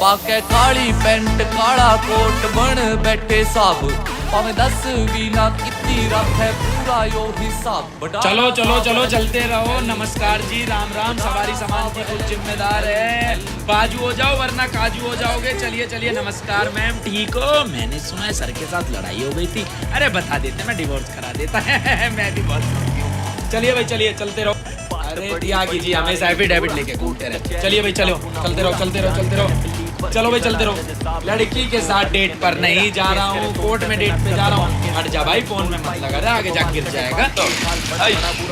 पाके काली paint काला coat बन बैठे साहब भावे 10 भी ना कितनी रख है पूरा यो हिसाब। चलो चलो चलो चलते रहो। नमस्कार जी, राम राम। सवारी सामान की कुछ जिम्मेदार है, बाजू हो जाओ वरना काजू हो जाओगे। चलिए चलिए। नमस्कार मैम, ठीक हो? मैंने सुना है सर के साथ लड़ाई हो गई थी। अरे बता देते, मैं डिवोर्स करा देता है। मैं भी बहुत सुनती हूँ। चलिए भाई चलिए, चलते रहो। अरे त्यागी जी हमेशा एफिडेविट लेके घूमते रहे। चलिए भाई चलो, चलते रहो चलते रहो चलते रहो। चलो भाई चलते रहो। लड़की के साथ डेट पर नहीं जा रहा हूँ, कोर्ट में डेट पे जा रहा हूँ। हट जा भाई, फोन में मत लगा रहा, आगे जा गिर जाएगा।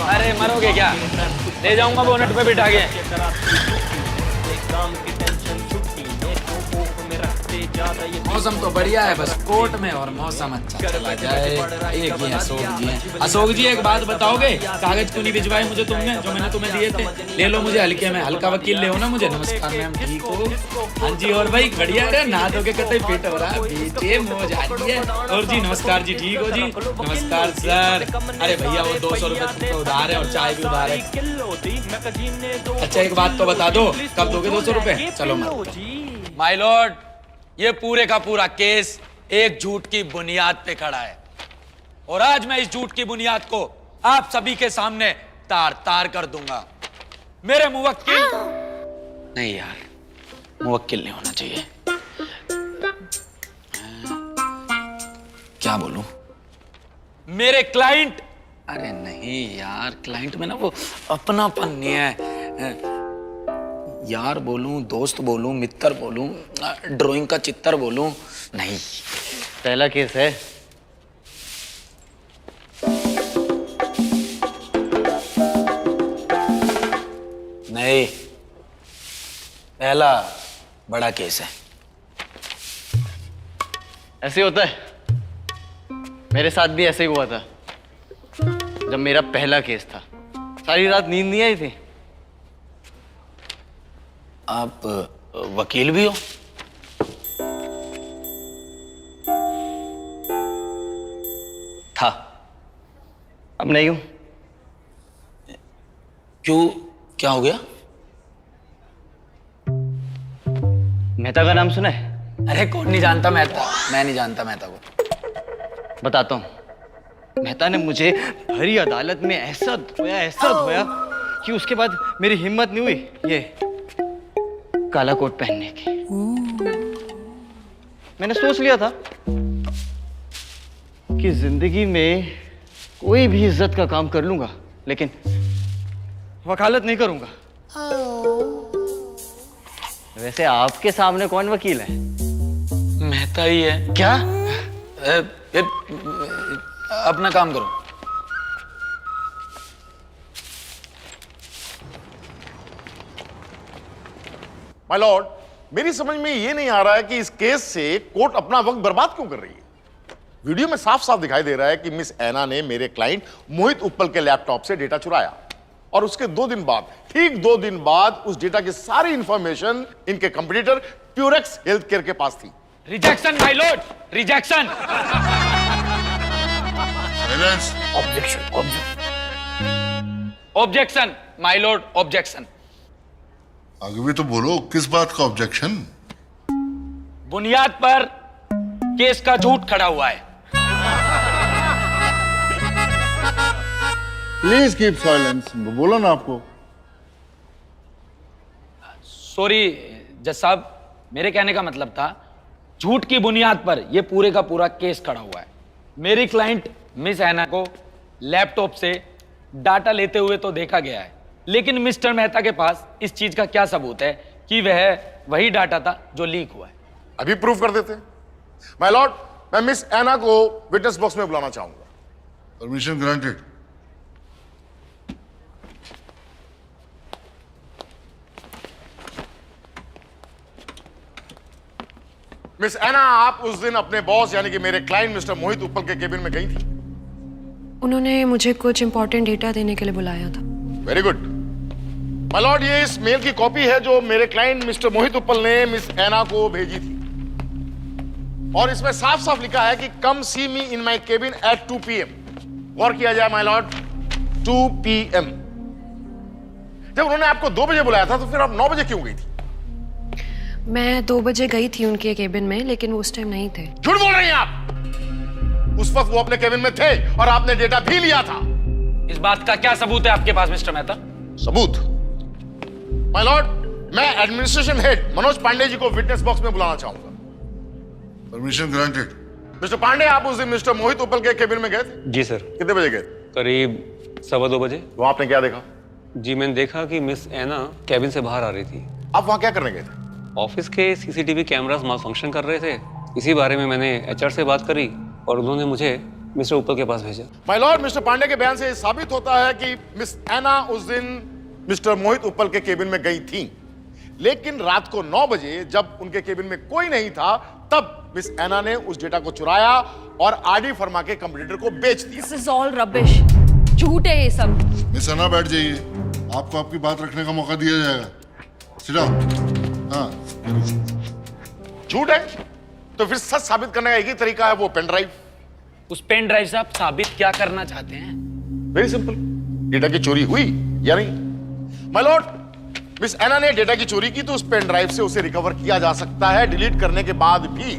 अरे मरोगे क्या? ले जाऊंगा बोनट पे बिठा के। मौसम तो बढ़िया है, बस कोर्ट में और मौसम अच्छा चला जाए। एक ही अशोक जी हैं। अशोक जी एक बात बताओगे, कागज क्यों नहीं भिजवाए मुझे तुमने, जो मैंने तुम्हें दिए थे? ले लो मुझे हल्के में, हल्का वकील ले हो ना मुझे। नमस्कार मैम, ठीक हो? हाँ जी। और भाई बढ़िया है ना, धो के कतई फिट हो रहा है, बेटे मौज आ रही है। और जी नमस्कार जी, ठीक हो जी? नमस्कार सर। अरे भैया वो 200 रुपए तुमको उधार है और चाय भी उधार है। अच्छा एक बात तो बता दो, कब दोगे 200 रुपए? चलो माय लॉर्ड, ये पूरे का पूरा केस एक झूठ की बुनियाद पे खड़ा है और आज मैं इस झूठ की बुनियाद को आप सभी के सामने तार तार कर दूंगा। मेरे मुवक्किल नहीं यार, मुवक्किल नहीं होना चाहिए। क्या बोलूं? मेरे क्लाइंट। अरे नहीं यार, क्लाइंट में ना वो अपनापन नहीं है। यार बोलूं, दोस्त बोलूं, मित्र बोलूं, ड्राइंग का चित्र बोलूं, नहीं। पहला केस है। नहीं, पहला बड़ा केस है। ऐसे होता है, मेरे साथ भी ऐसे ही हुआ था जब मेरा पहला केस था। सारी रात नींद नहीं आई थी। आप वकील भी हो? था, अब नहीं हूं। क्यों, क्या हो गया? मेहता का नाम सुना है? अरे कौन नहीं जानता मेहता, मैं नहीं जानता मेहता को। बताता हूं। मेहता ने मुझे भरी अदालत में ऐसा धोया कि उसके बाद मेरी हिम्मत नहीं हुई ये काला कोट पहनने की। मैंने सोच लिया था कि जिंदगी में कोई भी इज्जत का काम कर लूंगा, लेकिन वकालत नहीं करूंगा। वैसे आपके सामने कौन वकील है? मेहता ही है। क्या? अपना काम करो। माय लॉर्ड, मेरी समझ में ये नहीं आ रहा है कि इस केस से कोर्ट अपना वक्त बर्बाद क्यों कर रही है। वीडियो में साफ साफ दिखाई दे रहा है कि मिस ऐना ने मेरे क्लाइंट मोहित उप्पल के लैपटॉप से डेटा चुराया और उसके 2 दिन बाद, ठीक 2 दिन बाद, उस डेटा की सारी इंफॉर्मेशन इनके कंपटीटर प्यूरेक्स हेल्थ केयर के पास थी। Rejection my Lord, rejection. Objection my Lord, objection. आगे भी तो बोलो, किस बात का ऑब्जेक्शन? बुनियाद पर केस का झूठ खड़ा हुआ है। Please keep silence. बोलो ना आपको। सॉरी जज साहब, मेरे कहने का मतलब था झूठ की बुनियाद पर यह पूरे का पूरा केस खड़ा हुआ है। मेरी क्लाइंट मिस ऐना को लैपटॉप से डाटा लेते हुए तो देखा गया है, लेकिन मिस्टर मेहता के पास इस चीज का क्या सबूत है कि वह वही डाटा था जो लीक हुआ है? अभी प्रूफ कर देते। माय लॉर्ड, मैं मिस ऐना को विटनेस बॉक्स में बुलाना चाहूंगा। Permission granted. मिस ऐना, आप उस दिन अपने बॉस यानी कि मेरे क्लाइंट मिस्टर मोहित उप्पल के केबिन में गई थी। उन्होंने मुझे कुछ इंपॉर्टेंट डेटा देने के लिए बुलाया था। वेरी गुड माय लॉर्ड, ये इस मेल की कॉपी है जो मेरे क्लाइंट मिस्टर मोहित उप्पल ने मिस ऐना को भेजी थी और इसमें साफ साफ लिखा है कि कम सी मी इन माई केबिन एट 2 PM। गौर किया जाए माय लॉर्ड, 2 PM। जब उन्होंने आपको 2 बजे बुलाया था तो फिर आप 9 बजे क्यों गई थी? मैं 2 बजे गई थी उनके केबिन में, लेकिन वो उस टाइम नहीं थे। झूठ बोल रही हैं आप। उस वक्त वो अपने केबिन में थे और आपने डेटा भी लिया था। इस बात का क्या सबूत है आपके पास मिस्टर मेहता? सबूत? माय लॉर्ड, मैं एडमिनिस्ट्रेशन हेड मनोज पांडे जी को विटनेस बॉक्स में बुलाना चाहूंगा। Permission granted. मिस्टर पांडे, आप उस दिन मिस्टर मोहित उपल के केबिन में गए थे? जी सर। कितने बजे गए? करीब 2:15 बजे। तो आपने क्या देखा? जी मैंने देखा कि मिस ऐना कैबिन से बाहर आ रही थी। आप वहां क्या करने गए थे? ऑफिस के सीसीटीवी कैमरास माल फंक्शन कर रहे थे। इसी बारे में मैंने एचआर से बात करी और उन्होंने मुझे मिस्टर उपल के पास भेजा। माय लॉर्ड, मिस्टर पांडे के बयान से ये साबित होता है कि मिस ऐना उस दिन मिस्टर मोहित उपल के केबिन में गई थी, लेकिन रात को 9 बजे जब उनके केबिन में कोई नहीं था, तब मिस ऐना ने उस डेटा को चुराया और आरडी फर्मा के कंप्यूटर को बेच दिया। This is all rubbish. झूठ है ये सब। मिस अन्ना बैठ जाइए, आपको आपकी बात रखने का मौका दिया जाएगा। Sit down. हाँ, झूठ है तो फिर सच साबित करने का एक ही तरीका है, वो पेन ड्राइव। उस पेन ड्राइव से आप साबित क्या करना चाहते हैं? वेरी सिंपल, डेटा की चोरी हुई या नहीं। माय लॉर्ड, मिस ऐना ने डेटा की चोरी की तो उस पेन ड्राइव से उसे रिकवर किया जा सकता है डिलीट करने के बाद भी।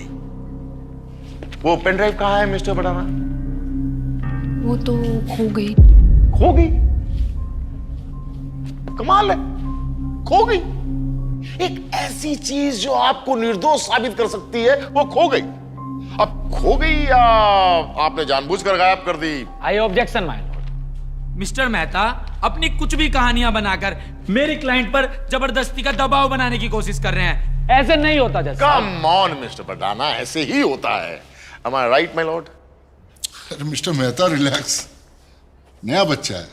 वो पेन ड्राइव कहां है मिस्टर बडाना? वो तो खो गई। खो गई? कमाल है, खो गई। एक ऐसी चीज जो आपको निर्दोष साबित कर सकती है, वो खो गई। अब खो गई या आपने जानबूझकर गायब कर दी? I objection my lord. Mister Mehta अपनी कुछ भी कहानियां बनाकर मेरे क्लाइंट पर जबरदस्ती का दबाव बनाने की कोशिश कर रहे हैं। ऐसे नहीं होता जज साहब। कम ऑन मिस्टर बडाना, ऐसे ही होता है। Am I right, my lord? अरे मिस्टर मेहता रिलैक्स, नया बच्चा है।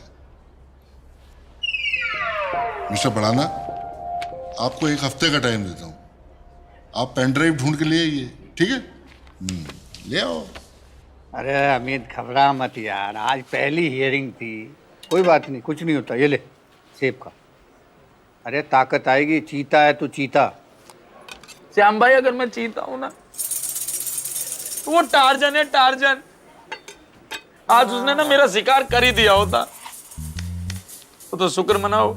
मिस्टर बड़ाना, आपको 1 हफ्ते का टाइम देता हूं। आप पेन ड्राइव ढूंढ के ले आइए, ठीक है? ले आओ। अरे अमित घबरा मत यार, आज पहली हियरिंग थी। कोई बात नहीं, कुछ नहीं होता। ये ले सेब का। अरे ताकत आएगी, चीता है तू चीता। श्याम भाई, अगर मैं चीता हूं ना तो वो टार्जन है, टार्जन। आज उसने ना मेरा शिकार कर ही दिया होता। तो शुक्र मनाओ,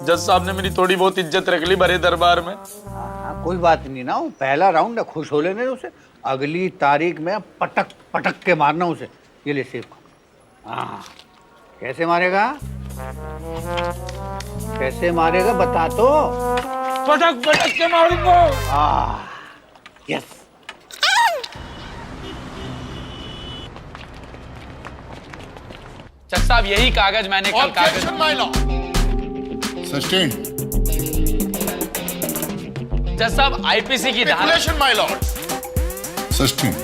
जज साहब ने मेरी थोड़ी बहुत इज्जत रख ली बड़े दरबार में। हाँ, कोई बात नहीं ना, वो पहला राउंड है, खुश हो लेने उसे। अगली तारीख में पटक पटक के मारना उसे। ये ले सेब का। हाँ, कैसे मारेगा? कैसे मारेगा बता तो। पटक पटक के मारूंगा। हाँ, यस। जज साहब, यही कागज मैंने कल कागज। Objection, my lord. सस्टेन। जज साहब, आईपीसी की धारा। Speculation, my lord. Sustain.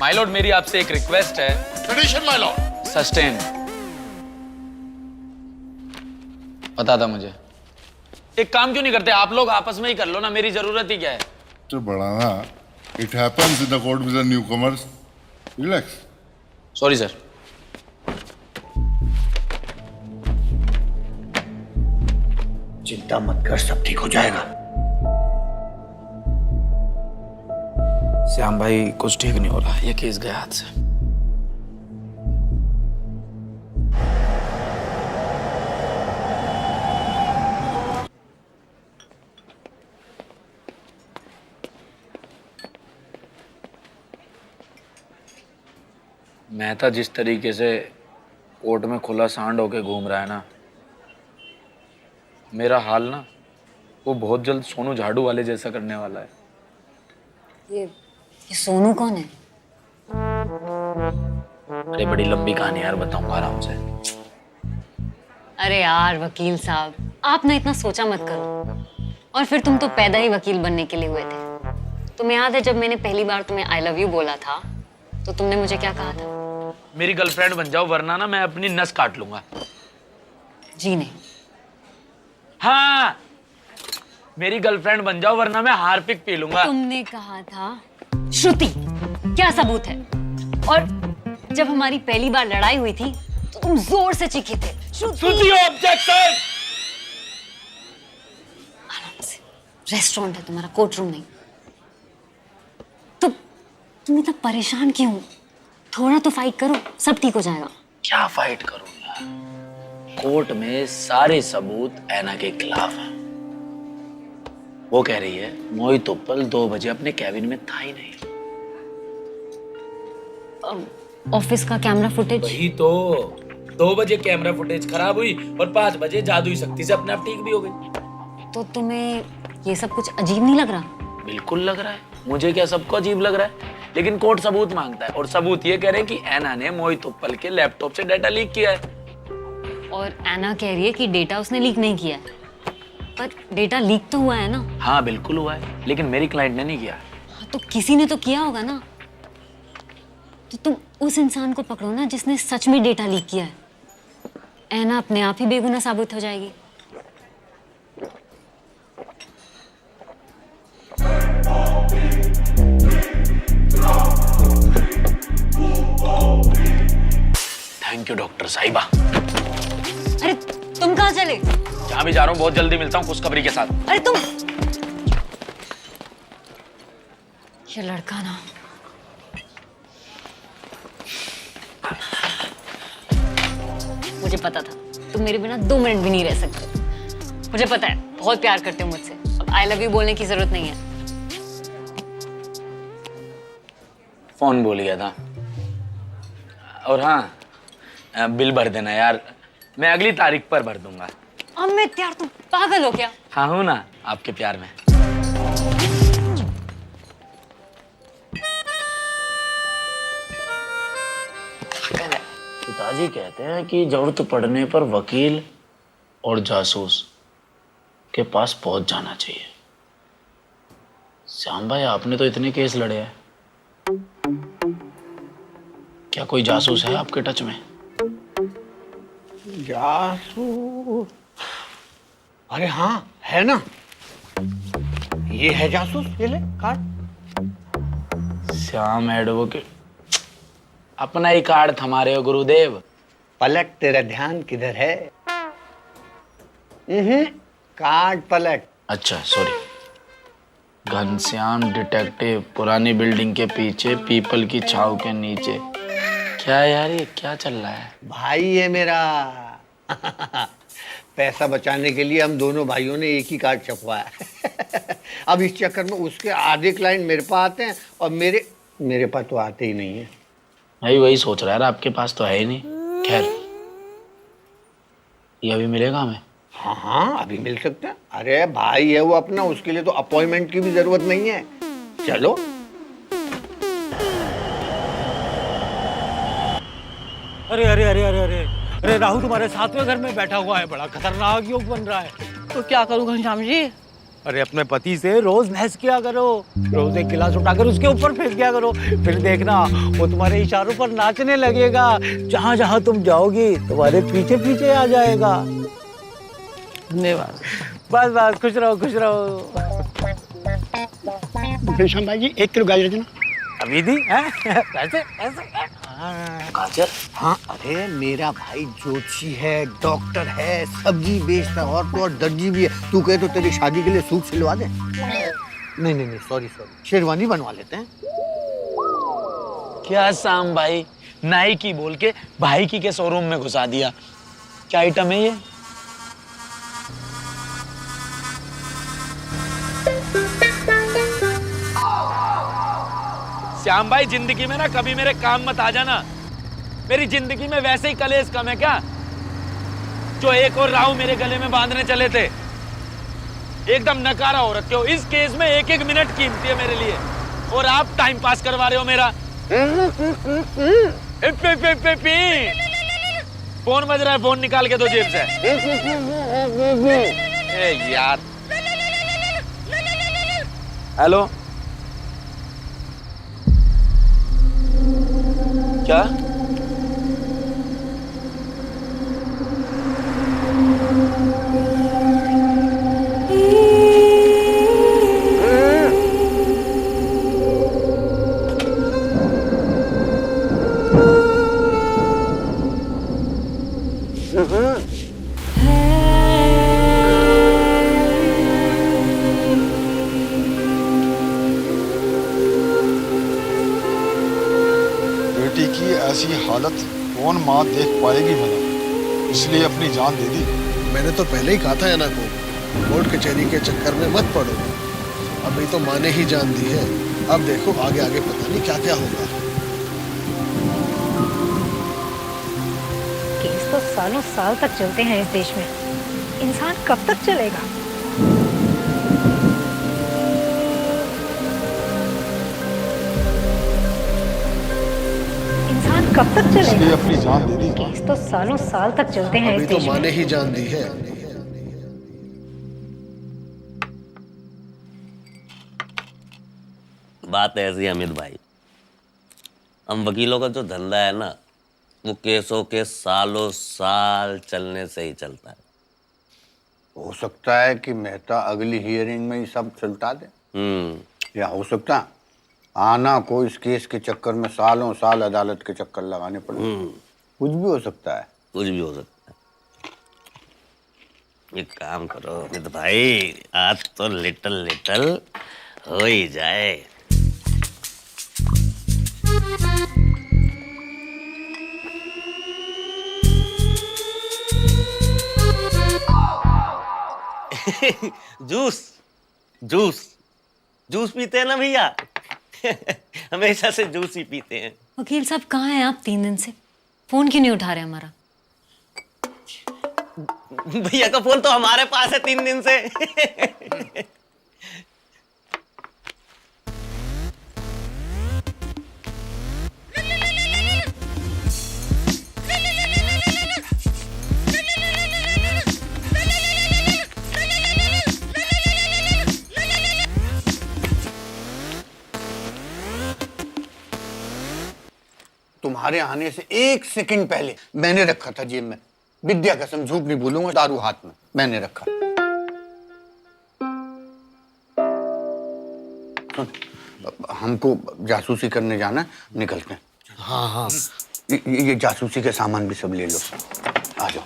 My Lord, मेरी आपसे एक रिक्वेस्ट है। Tradition, my lord. सस्टेन। बता था मुझे। एक काम क्यों नहीं करते आप लोग, आपस में ही कर लो ना, मेरी जरूरत ही क्या है? Mister Badana, it happens in the court with the newcomers. Relax. Sorry sir. चिंता मत कर, सब ठीक हो जाएगा। श्याम भाई, कुछ ठीक नहीं हो रहा, ये केस गया हाथ से। मेहता जिस तरीके से कोर्ट में खुला सांड होके घूम रहा है ना, मेरा हाल ना वो बहुत जल्द सोनू झाड़ू वाले जैसा करने वाला है। ये सोनू कौन है? अरे बड़ी लंबी कहानी यार, बताऊंगा आराम से। अरे यार वकील साहब, आप ना इतना सोचा मत करो। और फिर तुम तो पैदा ही वकील बनने के लिए हुए थे। तुम्हें याद है जब मैंने पहली बार तुम्हें आई लव यू बोला था तो तुमने मुझे क्या कहा था? मेरी गर्लफ्रेंड बन जाओ वरना ना मैं अपनी नस काट लूंगा। जी नहीं। हाँ, मेरी गर्लफ्रेंड बन जाओ वरना मैं हार्पिक पी लूंगा। तुमने कहा था श्रुति। क्या सबूत है? और जब हमारी पहली बार लड़ाई हुई थी तो तुम जोर से चीखे थे, श्रुति। ऑब्जेक्शन। आराम से, रेस्टोरेंट है तुम्हारा, कोर्ट रूम नहीं। तुम इतना परेशान क्यों? थोड़ा तो फाइट करो, सब ठीक हो जाएगा। क्या फाइट करूं यार, कोर्ट में सारे सबूत ऐना के खिलाफ हैं। वो कह रही है मोहित उप्पल 2 बजे अपने कैबिन में था ही नहीं। ऑफिस का कैमरा फुटेज? वही तो, 2 बजे कैमरा फुटेज खराब हुई और 5 बजे जादुई शक्ति से अपने आप ठीक भी हो गई। तो तुम्हें ये सब कुछ अजीब नहीं लग रहा? बिल्कुल लग रहा है, मुझे क्या सबको अजीब लग रहा है, लेकिन कोर्ट सबूत मांगता है और सबूत ये कह रहे हैं कि ऐना ने मोहित उप्पल के लैपटॉप से डाटा लीक किया है। और ऐना कह रही है कि डेटा उसने लीक नहीं किया है, पर डेटा लीक तो हुआ है ना? हाँ बिल्कुल हुआ है, लेकिन मेरी क्लाइंट ने नहीं किया। हाँ, तो किसी ने तो किया होगा ना। तो तुम उस इंसान को पकड़ो ना जिसने सच में डेटा लीक किया है। ऐना अपने आप ही बेगुनाह साबित हो जाएगी। थैंक यू डॉक्टर साहिबा। अरे तुम कहाँ चले? जहाँ भी जा रहा हूँ बहुत जल्दी मिलता हूँ खुशखबरी के साथ। अरे तुम, ये लड़का ना, मुझे पता था तुम मेरे बिना 2 मिनट भी नहीं रह सकते। मुझे पता है बहुत प्यार करते हो मुझसे। अब आई लव यू बोलने की जरूरत नहीं है। फोन भूल गया था। और हाँ, बिल भर देना यार, मैं अगली तारीख पर भर दूंगा। अमित यार तुम पागल हो क्या? हाँ हूँ ना आपके प्यार में। पिताजी कहते हैं कि जरूरत पड़ने पर वकील और जासूस के पास पहुंच जाना चाहिए। श्याम भाई आपने तो इतने केस लड़े हैं, क्या कोई जासूस है आपके टच में? जासूस? अरे हाँ है ना, ये है जासूस। ये ले कार्ड। श्याम एडवोकेट, अपना ही कार्ड थमा रहे हो गुरुदेव। पलट, तेरा ध्यान किधर है? कार्ड पलट। अच्छा सॉरी। घनश्याम डिटेक्टिव, पुरानी बिल्डिंग के पीछे, पीपल की छाव के नीचे। क्या यार ये क्या चल रहा है? भाई है मेरा। पैसा बचाने के लिए हम दोनों भाइयों ने एक ही कार्ड छपवाया। अब इस चक्कर में उसके आधे क्लाइंट मेरे पास आते हैं और मेरे पास तो आते ही नहीं है। भाई वही सोच रहा है, आपके पास तो है ही नहीं। खैर ये अभी मिलेगा हमें? हाँ हाँ अभी मिल सकता है। अरे भाई है वो अपना, उसके लिए तो अपॉइंटमेंट की भी जरूरत नहीं है। चलो। अरे अरे अरे अरे अरे अरे राहु तुम्हारे सातवें घर में बैठा हुआ है, बड़ा खतरनाक योग बन रहा है। तो क्या करूं घनश्याम जी? अरे अपने पति से रोज बहस किया करो, रोज एक गिलास उठाकर उसके ऊपर फेंक दिया करो, फिर देखना वो तुम्हारे इशारों पर नाचने लगेगा। जहां जहां तुम जाओगी तुम्हारे पीछे पीछे आ जाएगा। धन्यवाद। बस बस खुश रहो खुश रहो। घनश्याम भाई जी 1 किलो गाजर देना। अभी दी ऐसे ऐसे गाजर? हाँ अरे मेरा भाई जोशी है, डॉक्टर है, सब्जी बेचता है और तो और दर्जी भी है। तू कहे तो तेरी शादी के लिए सूट सिलवा दे। नहीं नहीं नहीं सॉरी शेरवानी बनवा लेते हैं। क्या शाम भाई, नाई की बोल के भाई की के शोरूम में घुसा दिया। क्या आइटम है ये? श्याम भाई जिंदगी में ना कभी मेरे काम मत आ जाना। मेरी जिंदगी में वैसे ही कलेश कम है क्या, जो एक और राहु मेरे गले में बांधने चले थे। एकदम नकारा हो रखे हो। इस केस में 1-1 मिनट कीमती है मेरे लिए और आप टाइम पास करवा रहे हो मेरा। फोन बज रहा है, फोन निकाल के दो जेब से। ए यार। हेलो क्या? बेटी की ऐसी हालत कौन माँ देख पाएगी भला, इसलिए अपनी जान दे दी। मैंने तो पहले ही कहा था ऐना को कोर्ट कचहरी के चक्कर में मत पड़ो। अभी तो माँ ने ही जान दी है, अब देखो आगे आगे पता नहीं क्या क्या होगा। केस तो सालों साल तक चलते हैं इस देश में, इंसान कब तक चलेगा? इंसान कब तक इसलिए चलेगा? अपनी जान दे दी। केस तो सालों साल तक चलते हैं अभी इस तो देश माँ में। ने ही जान दी है। बात ऐसी है अमित भाई, हम वकीलों का जो धंधा है ना, वो केसों के सालों साल चलने से ही चलता है। हो सकता है कि मेहता अगली हियरिंग में ही सब सुलटा दे, या हो सकता है आना को इस केस के चक्कर में सालों साल अदालत के चक्कर लगाने पड़े। कुछ भी हो सकता है। कुछ भी हो सकता है। एक काम करो अमित भाई, आज तो लिटल लिटल हो ही जाए। जूस जूस जूस पीते हैं ना भैया? हमेशा से जूस ही पीते हैं। वकील साहब कहाँ हैं आप 3 दिन से? फोन क्यों नहीं उठा रहे हमारा? भैया का फोन तो हमारे पास है 3 दिन से। तुम्हारे आने से 1 सेकंड पहले मैंने रखा था जेब में, विद्या कसम झूठ नहीं बोलूंगा, दारू हाथ में मैंने रखा। सुन, हमको जासूसी करने जाना है, निकलते हैं। हाँ हाँ, ये जासूसी के सामान भी सब ले लो, आ जाओ।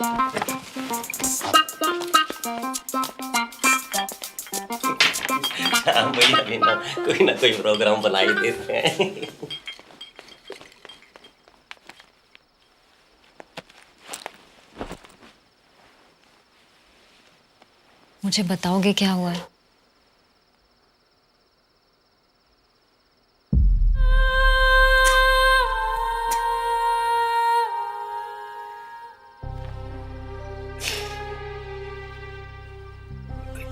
भैया भी ना कोई प्रोग्राम बना ही देते हैं। मुझे बताओगे क्या हुआ है?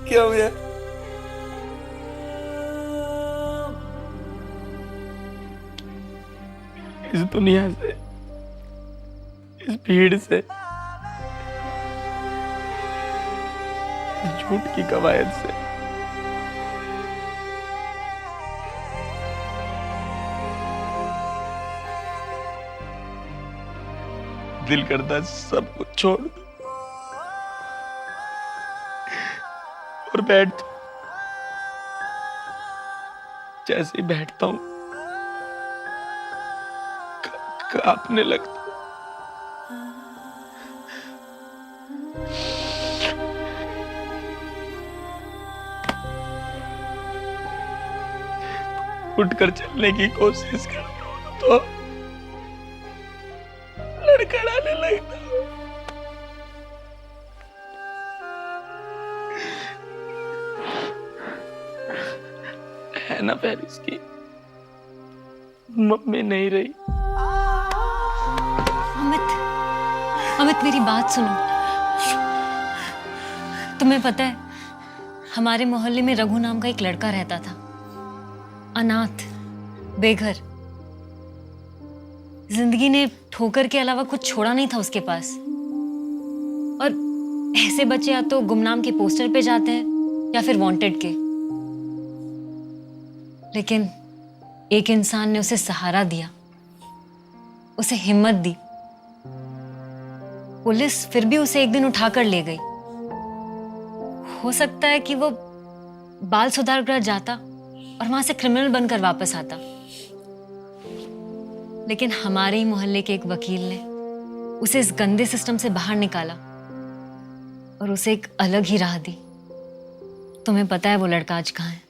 क्या हो गया? इस दुनिया से, इस भीड़ से, झूठ की कवायद से दिल करता सब कुछ छोड़ दो और बैठ जाऊं। जैसे ही बैठता हूं कांपने लगता। उठकर चलने की कोशिश करता हूं तो लड़खड़ाने लगता हूं। है ना पेरिस की मम्मी नहीं रही। अमित मेरी बात सुनो। तुम्हें पता है हमारे मोहल्ले में रघु नाम का एक लड़का रहता था, अनाथ, बेघर। जिंदगी ने ठोकर के अलावा कुछ छोड़ा नहीं था उसके पास। और ऐसे बच्चे या तो गुमनाम के पोस्टर पे जाते हैं या फिर वांटेड के। लेकिन एक इंसान ने उसे सहारा दिया, उसे हिम्मत दी। पुलिस फिर भी उसे एक दिन उठाकर ले गई। हो सकता है कि वो बाल सुधार गृह जाता और वहां से क्रिमिनल बनकर वापस आता, लेकिन हमारे ही मोहल्ले के एक वकील ने उसे इस गंदे सिस्टम से बाहर निकाला और उसे एक अलग ही राह दी। तुम्हें पता है वो लड़का आज कहाँ है?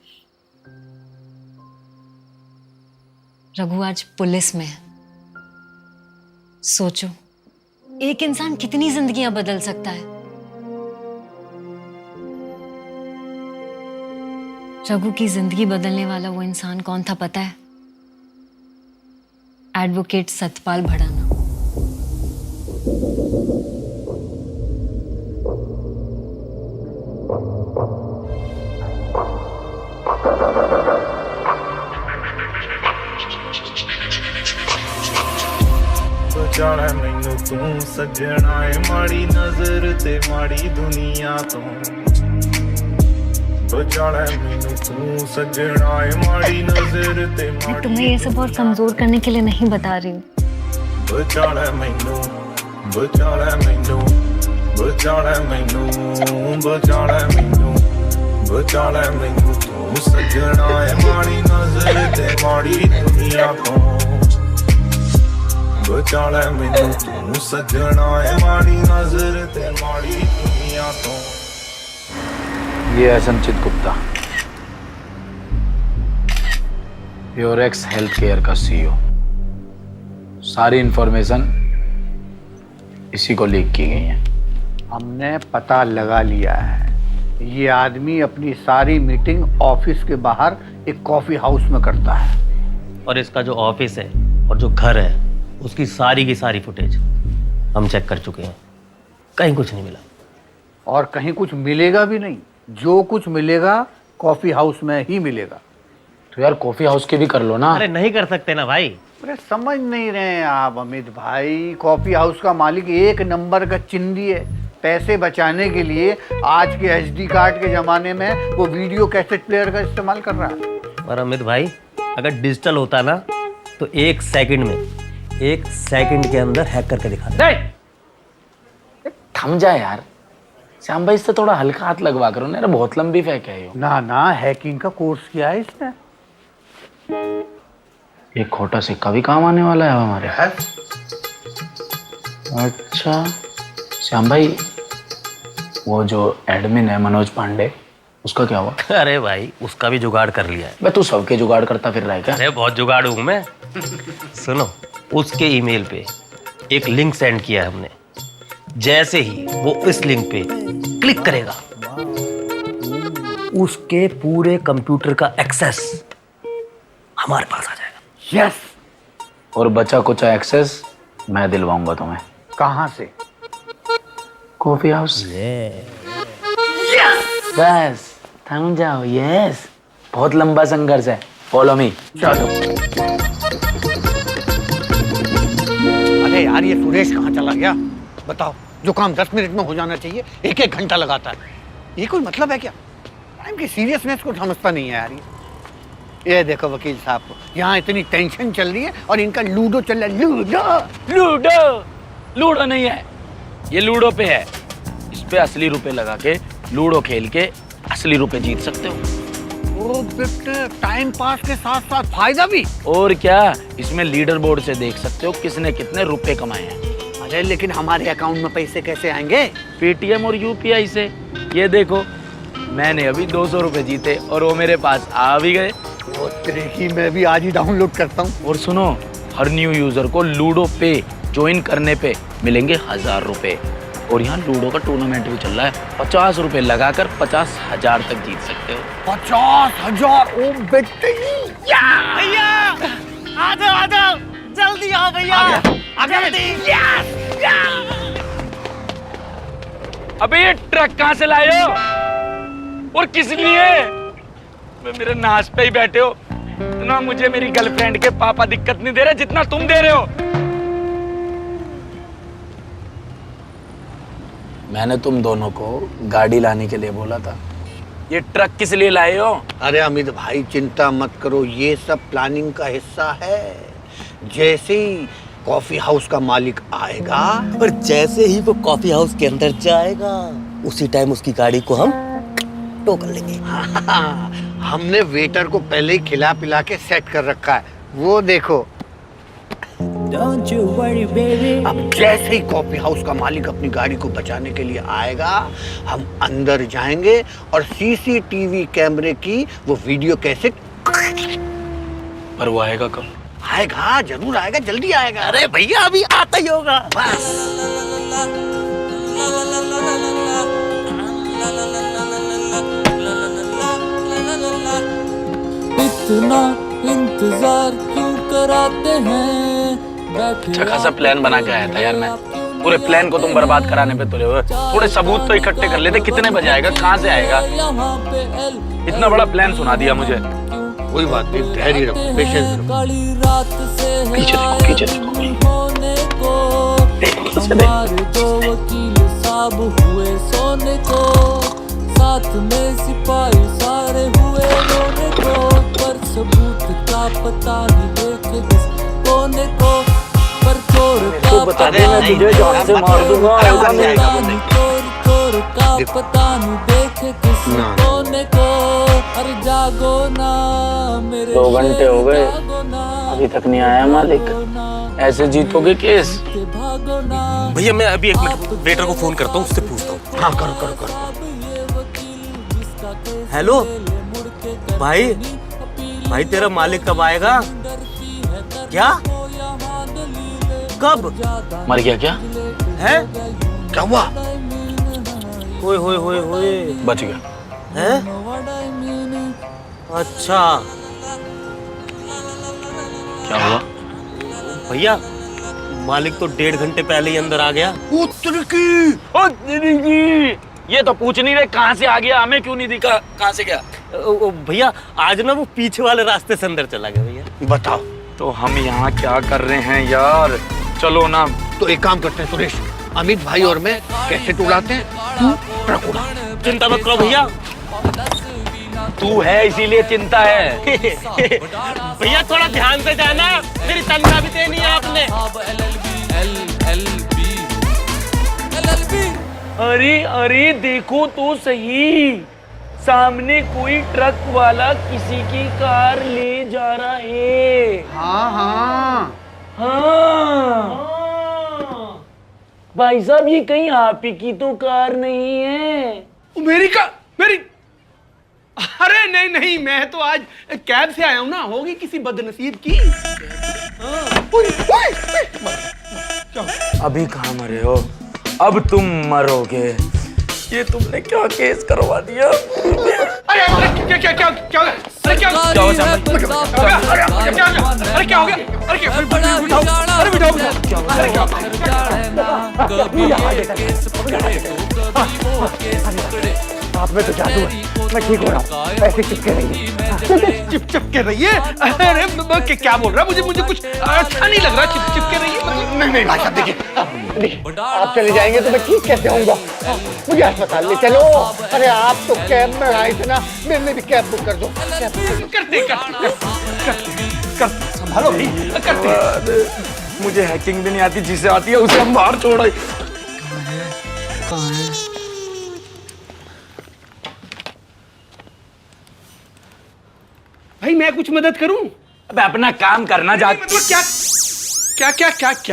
रघु आज पुलिस में है। सोचो, एक इंसान कितनी जिंदगियां बदल सकता है। रघु की जिंदगी बदलने वाला वो इंसान कौन था पता है? एडवोकेट सतपाल भड़ाना। जाना मैनू तू सजना है माड़ी नजर ते माड़ी दुनिया तो बचाना मैनू तू सजना है माड़ी नजर ते मैं तुम्हें ये सब और कमजोर करने के लिए नहीं बता रही हूँ। बचाना मैनू बचाना मैनू बचाना मैनू बचाना मैनू बचाना मैनू तू सजना है माड़ी नजर ते माड़ी दुनिया तो बचाना मैनू तू सजना है माड़ी नजर ते माड़ी दुनिया तो। ये है संचित गुप्ता, प्योरेक्स हेल्थ केयर का सीईओ। सारी इंफॉर्मेशन इसी को लीक की गई है। हमने पता लगा लिया है, ये आदमी अपनी सारी मीटिंग ऑफिस के बाहर एक कॉफी हाउस में करता है। और इसका जो ऑफिस है और जो घर है उसकी सारी की सारी फुटेज हम चेक कर चुके हैं, कहीं कुछ नहीं मिला। और कहीं कुछ मिलेगा भी नहीं, जो कुछ मिलेगा कॉफी हाउस में ही मिलेगा। तो यार कॉफी हाउस के भी कर लो ना। अरे नहीं कर सकते ना भाई। अरे समझ नहीं रहे हैं आप अमित भाई, कॉफी हाउस का मालिक एक नंबर का चिंदी है। पैसे बचाने के लिए आज के एचडी कार्ड के जमाने में वो वीडियो कैसेट प्लेयर का इस्तेमाल कर रहा है। और अमित भाई अगर डिजिटल होता ना तो एक सेकंड के अंदर हैक करके दिखा दे। थम जा यार श्याम भाई, इससे थोड़ा हल्का हाथ लगवा करो ना, बहुत लंबी फेंक है ये। ना हैकिंग का कोर्स किया है इसने। एक खोटा सिक्का भी काम आने वाला है हमारे। अच्छा श्याम भाई, वो जो एडमिन है मनोज पांडे, उसका क्या हुआ? अरे भाई उसका भी जुगाड़ कर लिया है। मैं तू सबके जुगाड़ करता फिर रहा है क्या? अरे बहुत जुगाड़ हूं मैं। सुनो, उसके ईमेल पे एक लिंक सेंड किया है हमने। जैसे ही वो इस लिंक पे क्लिक करेगा उसके पूरे कंप्यूटर का एक्सेस हमारे पास आ जाएगा। यस। और बचा कुचा एक्सेस मैं दिलवाऊंगा तुम्हें। कहां से? Coffee house. बस थम जाओ। यस, बहुत लंबा संघर्ष है, फॉलो मी। चलो। अरे यार ये सुरेश कहाँ चला गया बताओ? जो काम 10 मिनट में हो जाना चाहिए 1-1 घंटा लगाता है। ये कोई मतलब है क्या? टाइम की सीरियसनेस को समझता नहीं है यार। ये देखो वकील साहब को यहाँ इतनी टेंशन चल रही है और इनका लूडो चल रहा है। लूडो नहीं है, ये लूडो पे है। इस पे असली रुपए लगा के लूडो खेल के असली रुपए जीत सकते हो। ओ बेटे, टाइम पास के साथ साथ फायदा भी। और क्या, इसमें लीडर बोर्ड से देख सकते हो किसने कितने रुपए कमाए हैं। अरे लेकिन हमारे अकाउंट में पैसे कैसे आएंगे? पेटीएम और यूपीआई से। ये देखो मैंने अभी 200 रुपए जीते और वो मेरे पास आ भी गए। वो तेरे ही मैं भी आज ही डाउनलोड करता हूँ। और सुनो, हर न्यू यूजर को लूडो पे ज्वाइन करने पे मिलेंगे 1000 रुपए। और यहाँ लूडो का टूर्नामेंट भी चल रहा है। 50 रुपए लगाकर 50,000 तक जीत सकते हो। 50,000? ओ बेटे भैया आ जाओ जल्दी आओ भैया। अबे ये ट्रक कहाँ से लाए हो और किस लिए? मेरे नाश पे ही बैठे हो ना। मुझे मेरी गर्लफ्रेंड के पापा दिक्कत नहीं दे रहे जितना तुम दे रहे हो। मैंने तुम दोनों को गाड़ी लाने के लिए बोला था, ये ट्रक किस लिए लाए हो? अरे अमित भाई चिंता मत करो, ये सब प्लानिंग का हिस्सा है। जैसे ही कॉफी हाउस का मालिक आएगा और जैसे ही वो कॉफी हाउस के अंदर जाएगा उसी टाइम उसकी गाड़ी को हम टो कर लेंगे। हमने वेटर को पहले ही खिला पिला के सेट कर रखा है, वो देखो। Don't you worry, baby. अब जैसे ही कॉफी हाउस का मालिक अपनी गाड़ी को बचाने के लिए आएगा, हम अंदर जाएंगे और सीसीटीवी कैमरे की वो वीडियो कैसेट। पर वो आएगा कब? आएगा, जरूर आएगा, जल्दी आएगा। अरे भैया अभी आता ही होगा। बस इतना इंतजार क्यों कराते हैं, बैठे अच्छा खासा प्लान बना के आया था यार मैं। पूरे प्लान को तुम बर्बाद कराने पे तुले हुए। थोड़े सबूत तो इकट्ठे कर लेते। कितने बजे आएगा, कहाँ से आएगा? इतना बड़ा प्लान सुना दिया मुझे। कोई बात नहीं, धैर्य रखो, पेशेंस रखो। पीछे देखो हमारे दो वकील साहब हुए सोने को, साथ में सिपाही सारे हुए रोने को, पर सबूत का पता नहीं देखे किस कोने को, पर चोर का बता दे, मैं तुझे जान से मार दूंगा। चोर का पता नहीं देखे किस कोने को। अरे जागो ना मेरे 2 घंटे हो गए, अभी तक नहीं आया मालिक। ऐसे जीतोगे केस? भैया मैं अभी 1 मिनट वेटर को फोन करता हूँ, उससे पूछता हूँ। हाँ करो। हेलो भाई तेरा मालिक कब आएगा? क्या? कब? मर गया क्या? है? क्या हुआ? होए बच गया। है? अच्छा क्या हुआ? भैया मालिक तो 1.5 घंटे पहले ही अंदर आ गया। ये तो पूछ नहीं रहे कहाँ से आ गया, हमें क्यों नहीं दिखा, कहाँ से गया? भैया आज ना वो पीछे वाले रास्ते से अंदर चला गया। भैया बताओ तो हम यहाँ क्या कर रहे हैं यार? चलो ना। तो एक काम करते हैं सुरेश, अमित भाई और मैं कैसेट उड़ाते हैं, तू ट्रक उड़ा। चिंता मत करो भैया, तू है इसीलिए चिंता है। भैया थोड़ा ध्यान से जाना, मेरी तनख्वाह भी देनी है आपने। अरे देखो तो सही, सामने कोई ट्रक वाला किसी की कार ले जा रहा है। हाँ भाई साहब ये कहीं आप ही की तो कार नहीं है? मेरी अरे नहीं मैं तो आज कैब से आया हूं ना, होगी किसी बदनसीब की। अभी कहाँ मरे हो, अब तुम मरोगे। ये तुमने क्या केस करवा दिया? अरे क्या हो गया? आप में तो जादू है, मैं ठीक हो रहा हूँ। ऐसे चिपके रहिए, चिपके रहिए। अरे क्या बोल रहा है? मुझे कुछ अच्छा नहीं लग रहा। चिपके रहिए नहीं भाई साहब देखिए, आप चले जाएंगे तो मैं ठीक कैसे होऊंगा? मुझे अस्पताल ले चलो। अरे आप तो कैब में आए थे ना, मेरे लिए भी कैब बुक कर दो। कर संभालो भाई, करते। मुझे हैकिंग भी नहीं आती, जिसे आती है उसे हम बाहर छोड़ आए। कहाँ है? भाई मैं कुछ मदद करूं? अबे अपना काम करना जा। क्या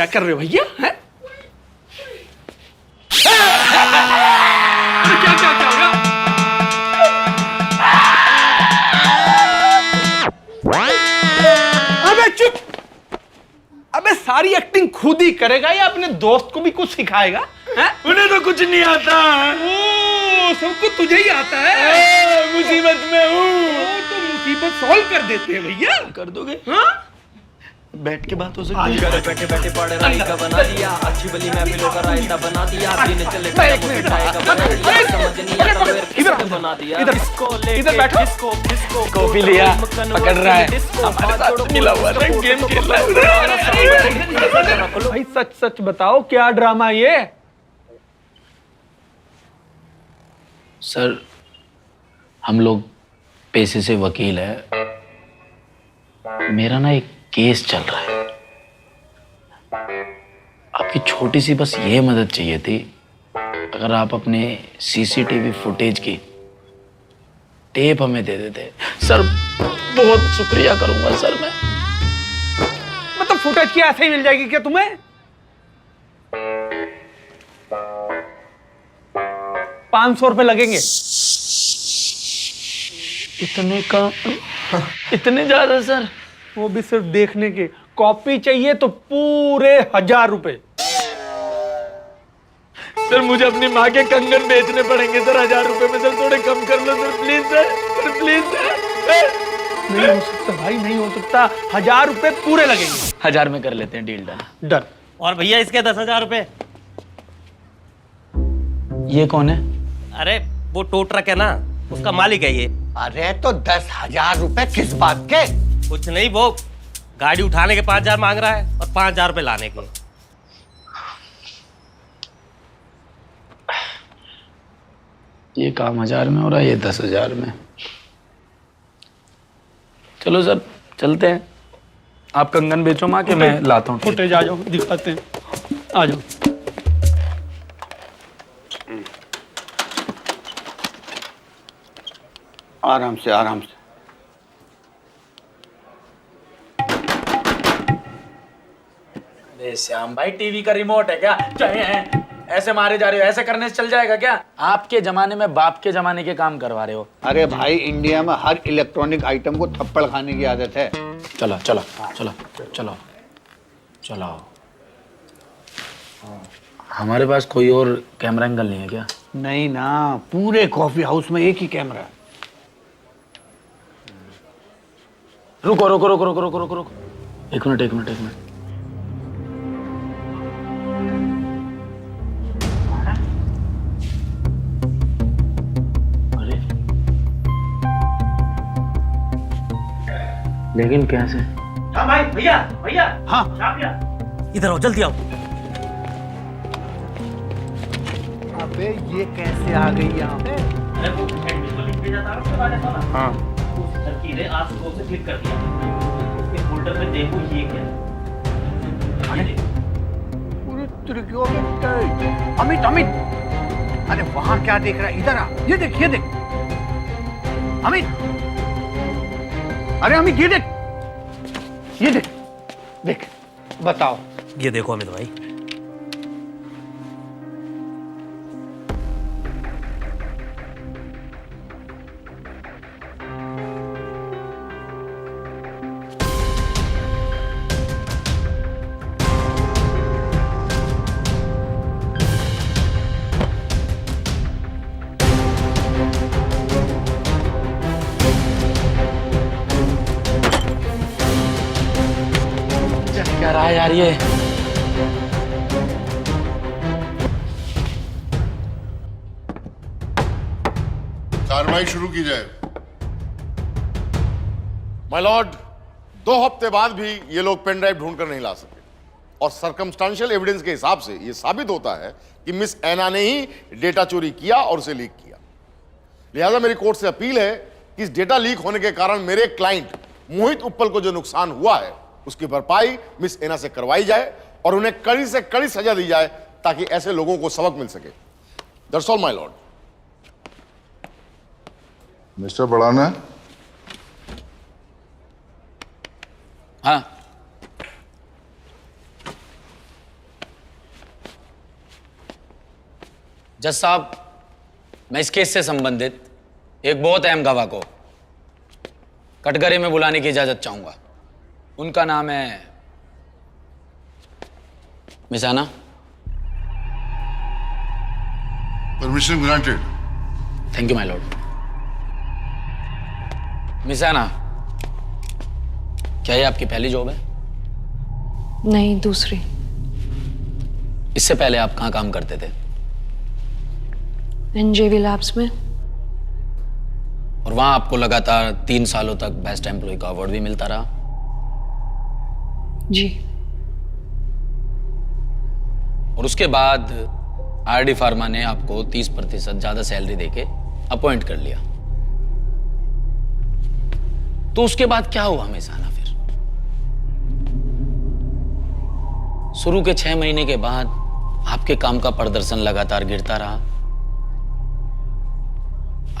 कर रहे हो भैया? हैं? क्या होगा? अबे चुप! अबे सारी एक्टिंग खुद ही करेगा या अपने दोस्त को भी कुछ सिखाएगा? हैं? उन्हें तो कुछ नहीं आता। ओ, सब कुछ तुझे ही आता है। मुसीबत में हूँ। तो मुसीबत सॉल्व कर देते हैं भैया। कर दोगे? हाँ? बैठ के बात हो सकती है। बैठे बैठे पढ़ रायता बना दिया, अच्छी भली महफिलों का रायता बना दिया, दिन चले समझ नहीं आता मेरे किसने बना दिया। इधर बैठो। कॉफी लिया, पकड़ रहा है, हमारे साथ मिला हुआ है, गेम खेल रहा है। भाई सच बताओ क्या ड्रामा है ये? सर हम लोग पेशे से वकील है, मेरा ना एक केस चल रहा है। आपकी छोटी सी बस ये मदद चाहिए थी, अगर आप अपने सीसीटीवी फुटेज की टेप हमें दे देते सर, बहुत शुक्रिया करूंगा सर मैं। मतलब फुटेज की ऐसे ही मिल जाएगी क्या तुम्हें? ₹500 लगेंगे। इतने का? इतने ज्यादा सर? वो भी सिर्फ देखने के। कॉपी चाहिए तो पूरे ₹1000। सर मुझे अपनी माँ के कंगन बेचने पड़ेंगे सर ₹1000 में। सर थोड़े कम कर लो sir, please sir, please sir. नहीं हो सकता भाई, नहीं हो सकता। 1000 रुपए पूरे लगेंगे। 1000 में कर लेते हैं डील डन। डन। और भैया इसके 10,000 रुपए। ये कौन है? अरे वो टो ट्रक है ना, उसका मालिक है ये। अरे तो 10,000 रुपए किस बात के? कुछ नहीं, वो गाड़ी उठाने के 5,000 मांग रहा है और 5,000 रुपए लाने के। ये काम 1000 में हो रहा है, ये 10,000 में। चलो सर चलते हैं। आप कंगन बेचो माँ के, मैं लाता हूँ। फुटेज आ जाओ, दिखाते हैं, आ जाओ। आराम से, आराम से। श्याम भाई टीवी का रिमोट है क्या? ऐसे मारे जा रहे हो, ऐसे करने से चल जाएगा क्या? आपके जमाने में बाप के जमाने के काम करवा रहे हो। अरे भाई, इंडिया में हर इलेक्ट्रॉनिक आइटम को थप्पड़ खाने की आदत है। चलो चलो चलो चलो चलो। हमारे पास कोई और कैमरा एंगल नहीं है क्या? नहीं ना, पूरे कॉफी हाउस में एक ही कैमरा है। रुको रुको रुको रुको रुको रुको रुको, एक मिनट एक मिनट एक मिनट। अरे लेकिन कैसे? हाँ भाई, भैया भैया, हाँ इधर आओ, जल्दी आओ। अबे ये कैसे आ गई यहाँ पे? अरे वो एडमिन को लिंक भेजा था उसके बाद ऐसा ना। हाँ, उस लड़की ने आज सुबह से क्लिक कर दिया। उसके फोल्डर में देखो ये क्या है। अरे पूरी त्रिकोण में टच। अमित अमित, अरे वहां क्या देख रहा है? इधर आ, ये देख ये देख। अमित, अरे अमित ये देख, ये देख देख, बताओ। ये देखो अमित भाई, क्या रहा है यार ये? कार्रवाई शुरू की जाए। माय लॉर्ड, 2 हफ्ते बाद भी ये लोग पेन ड्राइव ढूंढ कर नहीं ला सके और सर्कमस्टेंशियल एविडेंस के हिसाब से ये साबित होता है कि मिस ऐना ने ही डेटा चोरी किया और उसे लीक किया। लिहाजा मेरी कोर्ट से अपील है कि इस डेटा लीक होने के कारण मेरे क्लाइंट मोहित उप्पल को जो नुकसान हुआ है उसकी भरपाई मिस ऐना से करवाई जाए और उन्हें कड़ी से कड़ी सजा दी जाए ताकि ऐसे लोगों को सबक मिल सके। That's all my lord. Mister Badana, हाँ जज साहब, मैं इस केस से संबंधित एक बहुत अहम गवाह को कटघरे में बुलाने की इजाजत चाहूंगा। उनका नाम है miss Anna. Permission granted. Thank you my lord. Miss Anna, क्या ये आपकी पहली जॉब है? नहीं, दूसरी। इससे पहले आप कहाँ काम करते थे? एनजेवी लैब्स में। और वहां आपको लगातार 3 सालों तक बेस्ट एम्प्लॉय का अवार्ड भी मिलता रहा? जी। और उसके बाद आरडी फार्मा ने आपको 30% ज्यादा सैलरी देके अपॉइंट कर लिया। तो उसके बाद क्या हुआ मिस ऐना? फिर शुरू के 6 महीने के बाद आपके काम का प्रदर्शन लगातार गिरता रहा।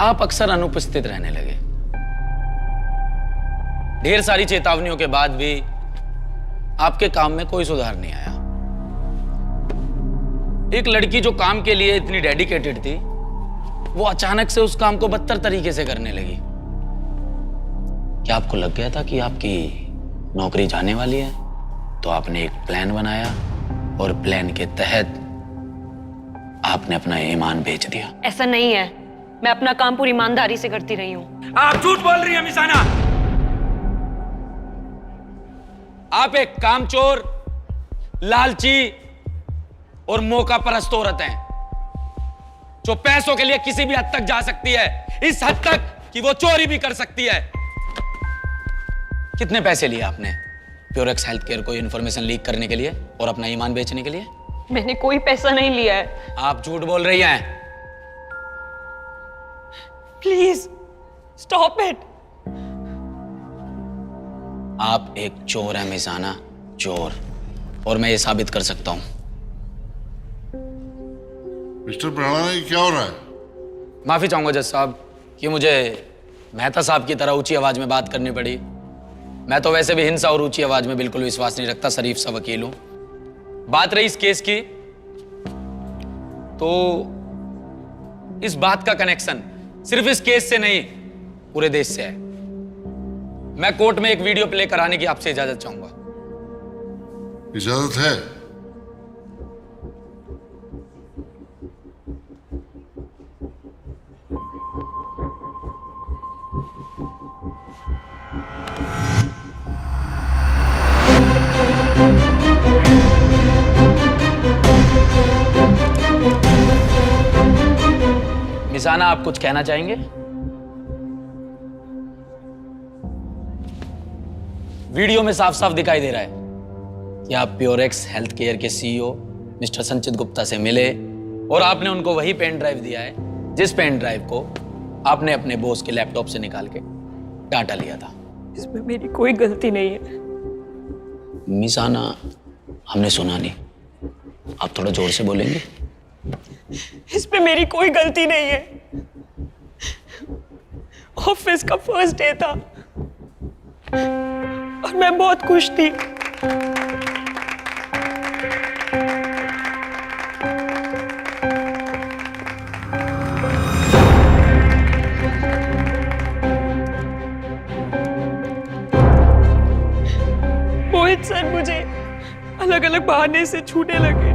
आप अक्सर अनुपस्थित रहने लगे। ढेर सारी चेतावनियों के बाद भी आपके काम में कोई सुधार नहीं आया। एक लड़की जो काम के लिए इतनी डेडिकेटेड थी, वो अचानक से उस काम को बदतर तरीके से करने लगी। क्या आपको लग गया था कि आपकी नौकरी जाने वाली है? तो आपने एक प्लान बनाया और प्लान के तहत आपने अपना ईमान बेच दिया। ऐसा नहीं है, मैं अपना काम पूरी ईमानदारी से करती रही हूँ। आप झूठ बोल रही हैं मिस ऐना। आप एक कामचोर, लालची और मौका परस्त औरत हैं जो पैसों के लिए किसी भी हद तक जा सकती है, इस हद तक कि वो चोरी भी कर सकती है। कितने पैसे लिए आपने प्योरेक्स हेल्थ केयर को इंफॉर्मेशन लीक करने के लिए और अपना ईमान बेचने के लिए? मैंने कोई पैसा नहीं लिया है। आप झूठ बोल रही हैं। Please stop it. आप एक चोर हैं मिसाना, चोर, और मैं ये साबित कर सकता हूं। मिस्टर भराड़ा, ये क्या हो रहा है? माफी चाहूंगा जज साहब कि मुझे मेहता साहब की तरह ऊंची आवाज में बात करनी पड़ी। मैं तो वैसे भी हिंसा और ऊंची आवाज में बिल्कुल विश्वास नहीं रखता, शरीफ सा वकील हूं। बात रही इस केस की, तो इस बात का कनेक्शन सिर्फ इस केस से नहीं, पूरे देश से है। मैं कोर्ट में एक वीडियो प्ले कराने की आपसे इजाजत चाहूंगा। इजाजत है? मिसाना, आप कुछ कहना चाहेंगे? वीडियो में साफ साफ दिखाई दे रहा है कि आप प्योरेक्स हेल्थ केयर के सीईओ मिस्टर संचित गुप्ता से मिले और आपने उनको वही पेन ड्राइव दिया है जिस पेन ड्राइव को आपने अपने बॉस के लैपटॉप से निकाल के डाटा लिया था। इसमें मेरी कोई गलती नहीं है। मिसाना, हमने सुना नहीं, आप थोड़ा जोर से बोलेंगे? इसमें मेरी कोई गलती नहीं है। ऑफिस का फर्स्ट डे था और मैं बहुत खुश थी। मोहित सर मुझे अलग अलग बहाने से छूने लगे।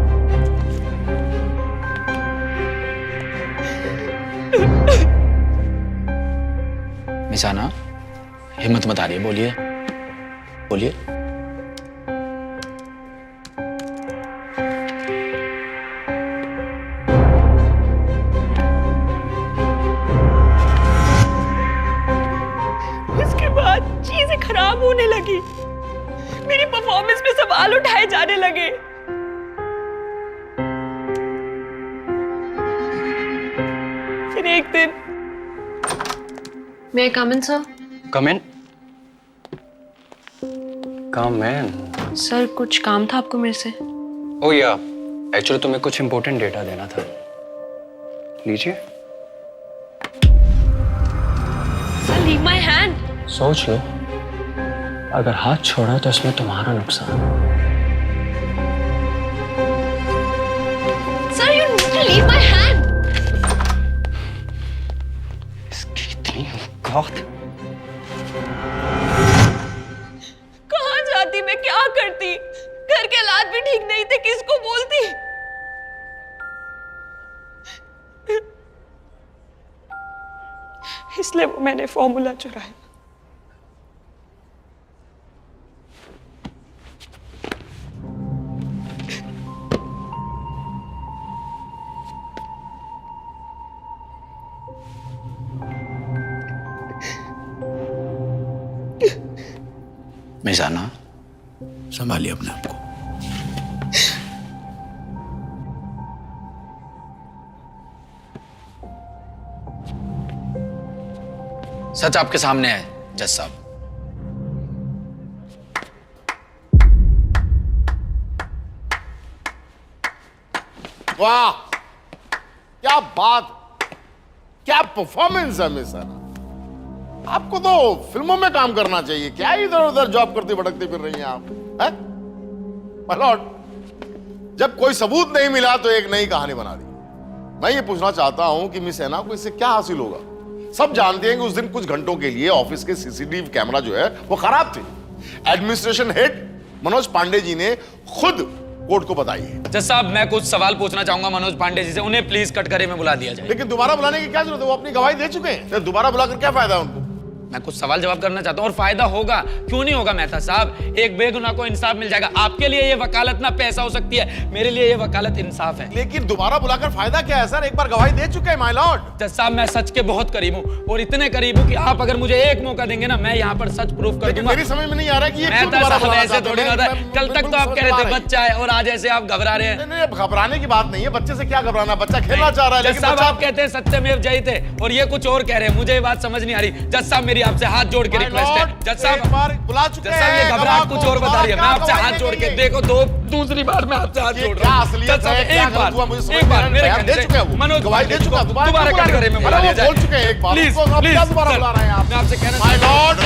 मिसाना, हिम्मत मत हारिए, बोलिए बोलिए। उसके बाद चीजें खराब होने लगी, मेरी परफॉर्मेंस पे सवाल उठाए जाने लगे। फिर एक दिन May I come in, sir? Come in. Come in. Sir कुछ काम था आपको मेरे से? ओ या, एक्चुअली तुम्हें कुछ इंपॉर्टेंट डेटा देना था। लीजिए। Sir leave my hand. सोच लो, अगर हाथ छोड़ा तो इसमें तुम्हारा नुकसान। Sir you need to leave my hand. इसकी इतनी औकात। कहाँ जाती, मैं क्या करती? घर के हालात भी ठीक नहीं थे, किसको बोलती? इसलिए वो मैंने फॉर्मूला चुराया। मिसाना, संभालिए अपने आप को। सच आपके सामने है जज साहब। वाह, क्या बात, क्या परफॉर्मेंस है मिसाना। आपको तो फिल्मों में काम करना चाहिए, क्या इधर उधर जॉब करती भटकती फिर रही हैं आप, हैं? माय लॉर्ड, जब कोई सबूत नहीं मिला तो एक नई कहानी बना दी। मैं ये पूछना चाहता हूं कि मिस ऐना को इससे क्या हासिल होगा? सब जानते हैं कि उस दिन कुछ घंटों के लिए ऑफिस के सीसीटीवी कैमरा जो है वो खराब थे। एडमिनिस्ट्रेशन हेड मनोज पांडे जी ने खुद कोर्ट को बताई है। जज साहब, मैं कुछ सवाल पूछना चाहूंगा मनोज पांडे जी से, उन्हें प्लीज कटघरे में बुला दिया जाए। लेकिन दोबारा बुलाने की क्या जरूरत है? वो अपनी गवाही दे चुके हैं, दोबारा बुलाकर क्या फायदा है उनको? मैं कुछ सवाल जवाब करना चाहता हूँ और फायदा होगा, क्यों नहीं होगा मेहता साहब? एक बेगुनाह को इंसाफ मिल जाएगा। आपके लिए ये वकालत ना पैसा हो सकती है, मेरे लिए ये वकालत इंसाफ है। लेकिन दोबारा बुलाकर फायदा क्या है सर? एक बार गवाही दे चुके हैं माय लॉर्ड। जज साहब मैं सच के बहुत करीब हूँ और इतने करीब हूँ कि आप अगर मुझे एक मौका देंगे ना, मैं यहाँ पर सच प्रूफ कर दूंगा। मेरी समझ में नहीं आ रहा कि ये मेहता साहब ऐसे थोड़ी ना होता है। कल तक तो आप कह रहे थे बच्चा है और आज ऐसे आप घबरा रहे हैं। नहीं, घबराने की बात नहीं है, बच्चे से क्या घबराना, बच्चा खेलना चाह रहा है। जज साहब आप कहते हैं सत्यमेव जयते और ये कुछ और कह रहे हैं, मुझे ये बात समझ नहीं आ रही। जज साहब मेरी आपसे हाथ जोड़ के रिक्वेस्ट है। जज साहब बुला चुके हैं, ये घबराहट कुछ और बता रही है। मैं आपसे हाथ जोड़ के देखो, दूसरी बार मैं आपसे हाथ जोड़ रहा हूं। जज साहब एक बार मेरे दे चुके हैं, मनोज गवाही दे चुका, दोबारा कटघरे में बुला लिया जाए। बोल चुके हैं एक बार, प्लीज प्लीज दोबारा बुला रहे हैं आप। मैं आपसे कहना माय लॉर्ड।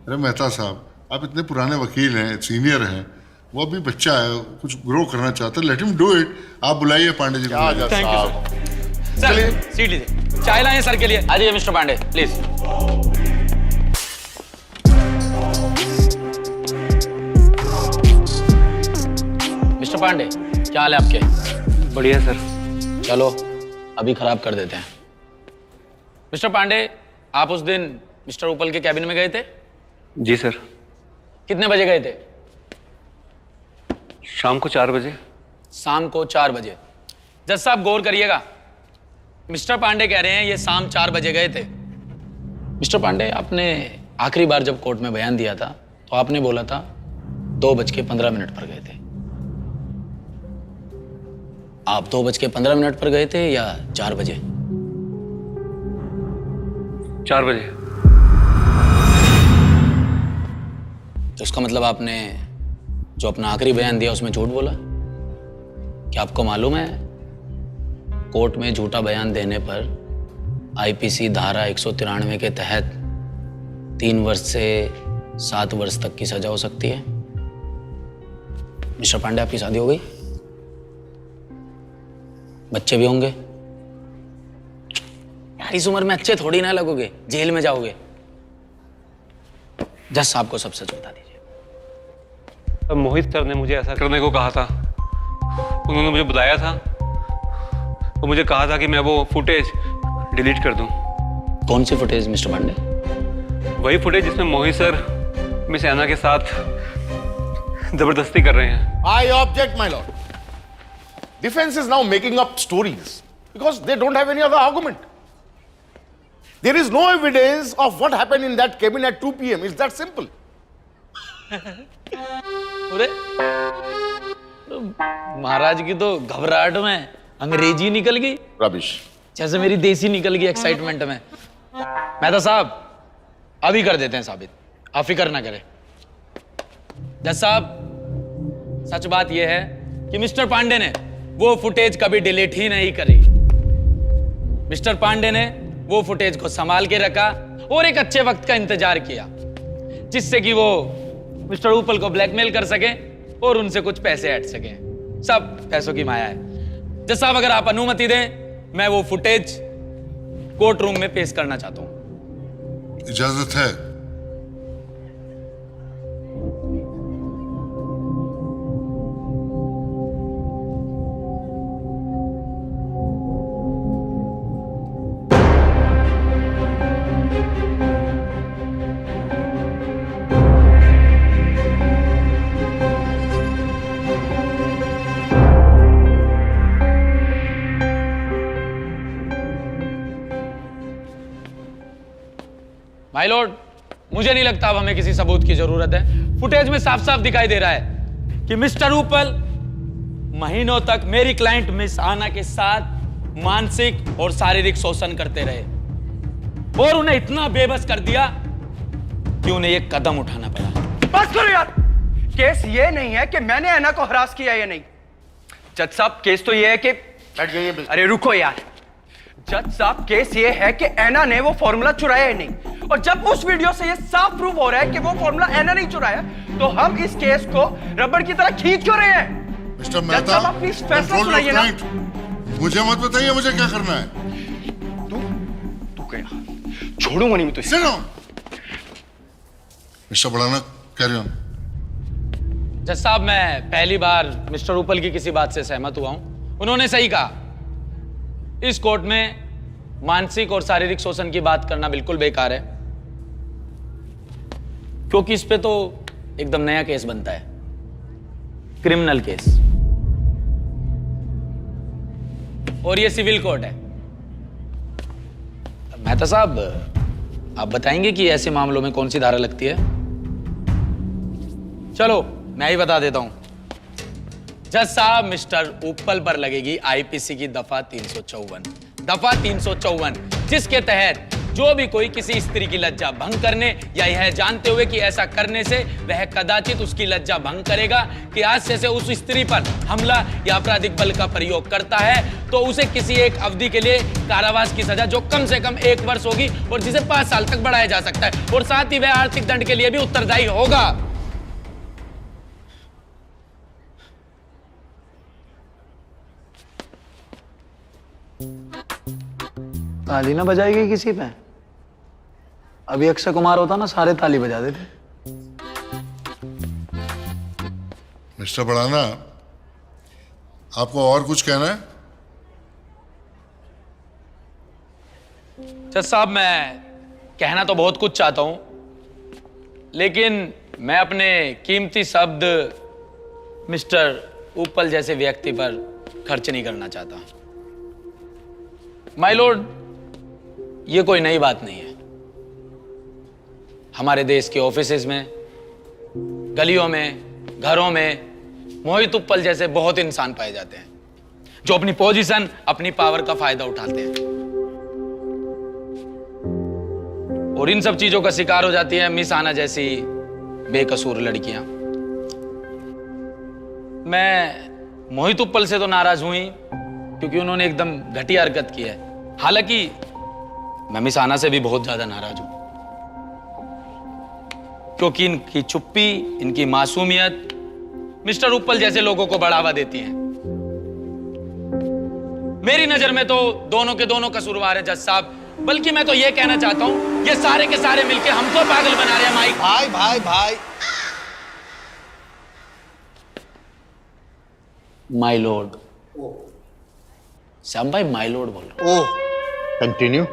अरे मेहता साहब, आप इतने पुराने वकील हैं, सीनियर हैं, वो अभी बच्चा है, कुछ ग्रो करना चाहता है, लेट हिम डू इट। आप बुलाइए पांडे जी को। Thank you sir. सीट लीजिए, चाय लाएं सर के लिए। आ जाइए Mister Pandey please. Mister Pandey क्या हाल है आपके? बढ़िया सर। चलो अभी खराब कर देते हैं। मिस्टर पांडे, आप उस दिन मिस्टर उपल के कैबिन में गए थे? जी सर। कितने बजे गए थे? शाम को 4 बजे। शाम को 4 बजे। जज साहब गौर करिएगा, मिस्टर पांडे कह रहे हैं ये शाम 4 बजे गए थे। मिस्टर पांडे, आपने आखिरी बार जब कोर्ट में बयान दिया था तो आपने बोला था 2:15 पर गए थे। आप 2:15 पर गए थे या 4 बजे? 4 बजे। तो इसका मतलब आपने जो अपना आखिरी बयान दिया उसमें झूठ बोला। क्या आपको मालूम है कोर्ट में झूठा बयान देने पर आईपीसी धारा 193 के तहत 3 वर्ष से 7 वर्ष तक की सजा हो सकती है? मिस्टर पांडे, आपकी शादी हो गई? बच्चे भी होंगे? यार इस उम्र में अच्छे थोड़ी ना लगोगे, जेल में जाओगे। जज साहब को सब सच बता दीजिए। मोहित सर ने मुझे ऐसा करने को कहा था। उन्होंने मुझे बुलाया था और मुझे कहा था कि मैं वो फुटेज डिलीट कर दूं। कौन सी फुटेज मिस्टर पांडे? वही फुटेज जिसमें मोहित सर मिस ऐना के साथ जबरदस्ती कर रहे हैं। I object, my lord. Defense is now making up stories because they don't have any other argument. There is no evidence of what happened in that cabin at 2 p.m. It's that simple. अरे महाराज की तो घबराहट में अंग्रेजी निकल गई, rubbish, जैसे मेरी देसी निकल गई एक्साइटमेंट में। मेहता साहब अभी कर देते हैं साबित, आप फिक्र ना करें। जज साहब, सच बात यह है कि मिस्टर पांडे ने वो फुटेज कभी डिलीट ही नहीं करी। मिस्टर पांडे ने वो फुटेज को संभाल के रखा और एक अच्छे वक्त का इंतजार किया जिससे कि वो मिस्टर उपल को ब्लैकमेल कर सके और उनसे कुछ पैसे ऐड सके। सब पैसों की माया है। जज साहब, अगर आप अनुमति दें, मैं वो फुटेज कोर्ट रूम में पेश करना चाहता हूं। इजाजत है? माय लॉर्ड, मुझे नहीं लगता अब हमें किसी सबूत की जरूरत है। फुटेज में साफ साफ दिखाई दे रहा है कि मिस्टर उपल महीनों तक मेरी क्लाइंट मिस आना के साथ मानसिक और शारीरिक शोषण करते रहे और उन्हें इतना बेबस कर दिया कि उन्हें एक कदम उठाना पड़ा। बस करो यार, केस ये नहीं है कि मैंने ऐना को हरास किया या नहीं। जज साहब, केस तो ये है कि अरे रुको यार, जज साहब केस ये है कि ऐना ने वो फॉर्मूला चुराया ही नहीं। और जब उस वीडियो से ये साफ प्रूफ हो रहा है कि वो फॉर्मूला ऐना नहीं चुराया, तो हम इस केस को रबड़ की तरह खींच क्यों रहे हैं? मिस्टर मेहता, प्लीज फैसला सुनाइए ना। मुझे मत बताइए मुझे क्या करना है। तू गया, छोड़ूंगा नहीं मैं तुझे। मिस्टर बढ़ाना, कैरी ऑन। जज साहब, मैं पहली बार मिस्टर उपल की किसी बात से सहमत हुआ हूं। उन्होंने सही कहा, इस कोर्ट में मानसिक और शारीरिक शोषण की बात करना बिल्कुल बेकार है, क्योंकि इस पे तो एकदम नया केस बनता है, क्रिमिनल केस, और ये सिविल कोर्ट है। मेहता साहब, आप बताएंगे कि ऐसे मामलों में कौन सी धारा लगती है? चलो मैं ही बता देता हूं। जज साहब, मिस्टर उपल पर लगेगी आईपीसी की दफा 354, जिसके तहत जो भी कोई किसी स्त्री की लज्जा भंग करने या यह जानते हुए कि ऐसा करने से वह कदाचित उसकी लज्जा भंग करेगा कि हादसे से उस स्त्री पर हमला या आपराधिक बल का प्रयोग करता है, तो उसे किसी एक अवधि के लिए कारावास की सजा जो कम से कम 1 वर्ष होगी और जिसे 5 साल तक बढ़ाया जा सकता है, और साथ ही वह आर्थिक दंड के लिए भी उत्तरदायी होगा। ताली ना बजाएगी किसी पे? अभी अक्षय कुमार होता ना, सारे ताली बजा देते। मिस्टर बढ़ाना, आपको और कुछ कहना है? जज साहब, मैं कहना तो बहुत कुछ चाहता हूं, लेकिन मैं अपने कीमती शब्द मिस्टर उपल जैसे व्यक्ति पर खर्च नहीं करना चाहता। माय लॉर्ड, ये कोई नई बात नहीं है। हमारे देश के ऑफिसेज में, गलियों में, घरों में मोहित उपल जैसे बहुत इंसान पाए जाते हैं जो अपनी पोजीशन, अपनी पावर का फायदा उठाते हैं, और इन सब चीजों का शिकार हो जाती है मिस आना जैसी बेकसूर लड़कियां। मैं मोहित उपल से तो नाराज हुई क्योंकि उन्होंने एकदम घटिया हरकत की है। हालांकि मैं मिस आना से भी बहुत ज्यादा नाराज हूं, क्योंकि इनकी चुप्पी, इनकी मासूमियत मिस्टर उपल जैसे लोगों को बढ़ावा देती है। मेरी नजर में तो दोनों के दोनों कसूरवार है जज साहब, बल्कि मैं तो ये कहना चाहता हूं, ये सारे के सारे मिलके हमको पागल बना रहे हैं। माइक भाई भाई भाई, माय लॉर्ड। श्याम भाई माय लॉर्ड बोल रहा हूं। ओह, कंटिन्यू।